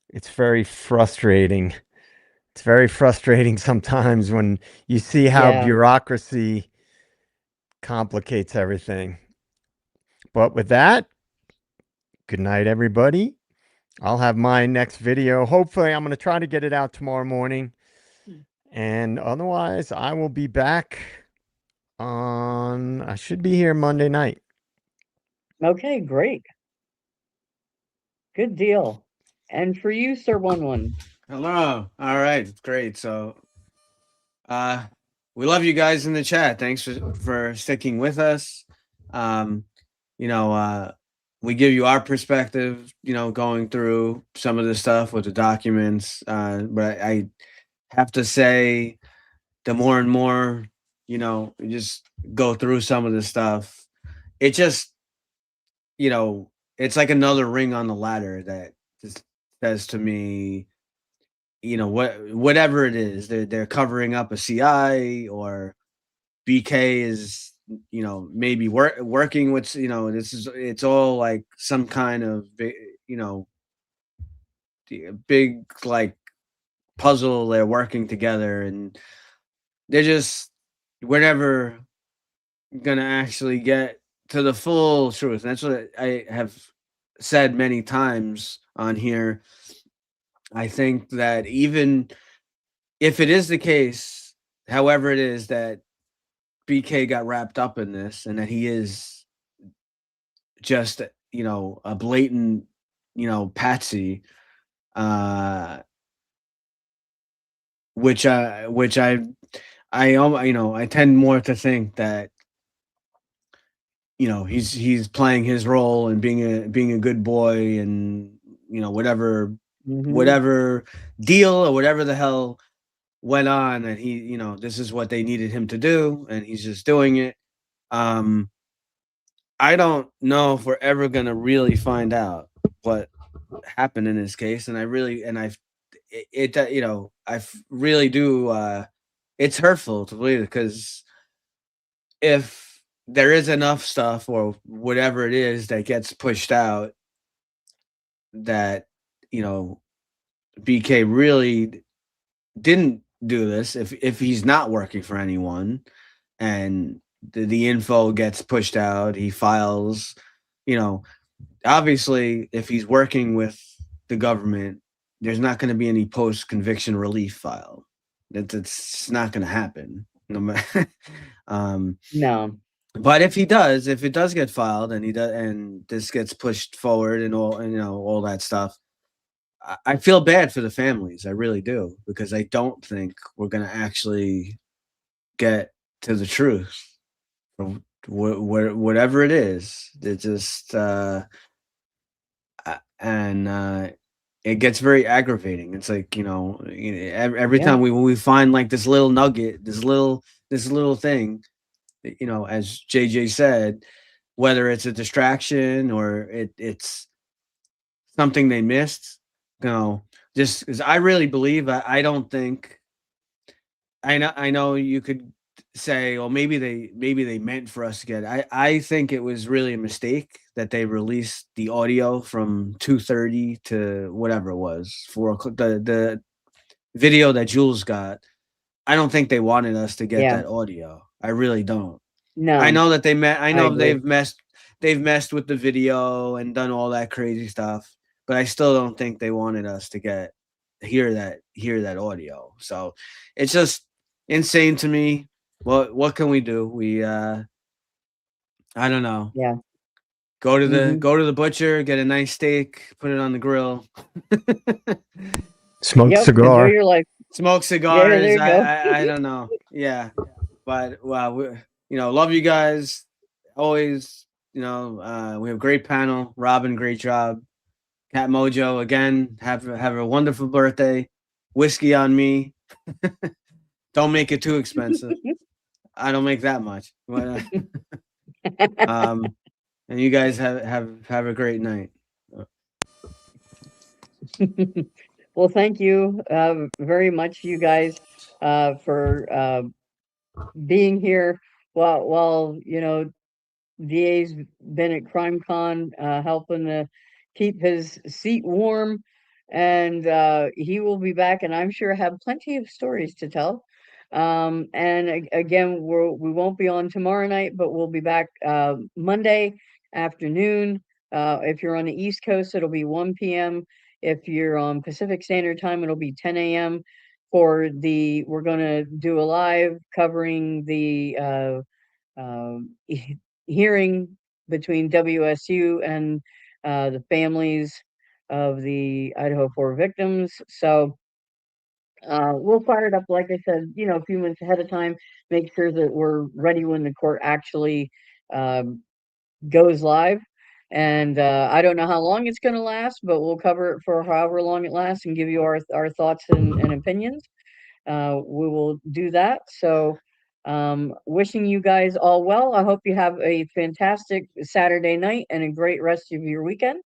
it's very frustrating. It's very frustrating sometimes when you see how Yeah. bureaucracy complicates everything. But with that, good night, everybody. I'll have my next video. Hopefully, I'm going to try to get it out tomorrow morning. And otherwise, I will be back I should be here Monday night. Okay, great. Good deal. And for you, Sir One. Hello. All right. Great. So, we love you guys in the chat. Thanks for sticking with us. Um, you know, we give you our perspective, going through some of the stuff with the documents. But I have to say, the more and more, you just go through some of the stuff, it just, it's like another ring on the ladder that just says to me, whatever it is, they're covering up a CI, or BK is, maybe working with, it's all like some kind of big like puzzle. They're working together, and they're just, we're never gonna actually get to the full truth. And that's what I have said many times on here. I think that even if it is the case, however it is, that BK got wrapped up in this, and that he is just, a blatant, patsy, uh, which I tend more to think that, he's playing his role and being a good boy, and whatever Mm-hmm. whatever deal or whatever the hell went on, and he, this is what they needed him to do, and he's just doing it. I don't know if we're ever gonna really find out what happened in this case, and I really, and I've it I really do. It's hurtful to believe, because if there is enough stuff or whatever it is that gets pushed out, that BK really didn't do this, if he's not working for anyone, and the info gets pushed out. He files, you know, obviously, if he's working with the government, there's not going to be any post conviction relief file. It's not going to happen. No matter. No. But if it does get filed, and and this gets pushed forward, and all, and all that stuff, I feel bad for the families. I really do, because I don't think we're going to actually get to the truth. Whatever it is, it just and it gets very aggravating. It's like, every Yeah. time we find like this little nugget, this little thing, as JJ said, whether it's a distraction or it's something they missed, just because I really believe, I don't think, I know you could say, well, maybe they meant for us to get it. I think it was really a mistake that they released the audio from 2:30 to whatever it was, 4 o'clock. The video that Jules got, I don't think they wanted us to get Yeah. that audio. I really don't. I No. know that I know agree. they've messed with the video and done all that crazy stuff, but I still don't think they wanted us to hear that audio. So it's just insane to me. What can we do? I don't know. Yeah. Go to Mhm. the butcher, get a nice steak, put it on the grill. Smoke Yep. Enjoy cigar. your life. Smoke Yeah, there cigars. you go. I don't know. Yeah. But love you guys. Always, we have a great panel. Robin, great job. Cat Mojo, again, have a wonderful birthday. Whiskey on me. Don't make it too expensive. I don't make that much. But, and you guys have a great night. Well, thank you very much, you guys, for being here while DA's been at CrimeCon, helping to keep his seat warm, and he will be back, and I'm sure have plenty of stories to tell. And again, we won't be on tomorrow night, but we'll be back Monday afternoon. If you're on the East Coast, it'll be 1 p.m. If you're on Pacific Standard Time, it'll be 10 a.m. We're gonna do a live covering the hearing between WSU and the families of the Idaho 4 victims. So we'll fire it up, like I said, a few minutes ahead of time, make sure that we're ready when the court actually goes live. And I don't know how long it's going to last, but we'll cover it for however long it lasts and give you our thoughts and opinions. We will do that. So, wishing you guys all well. I hope you have a fantastic Saturday night and a great rest of your weekend.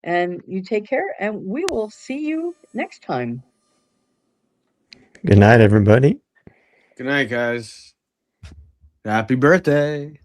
And you take care, and we will see you next time. Good night, everybody. Good night, guys. Happy birthday.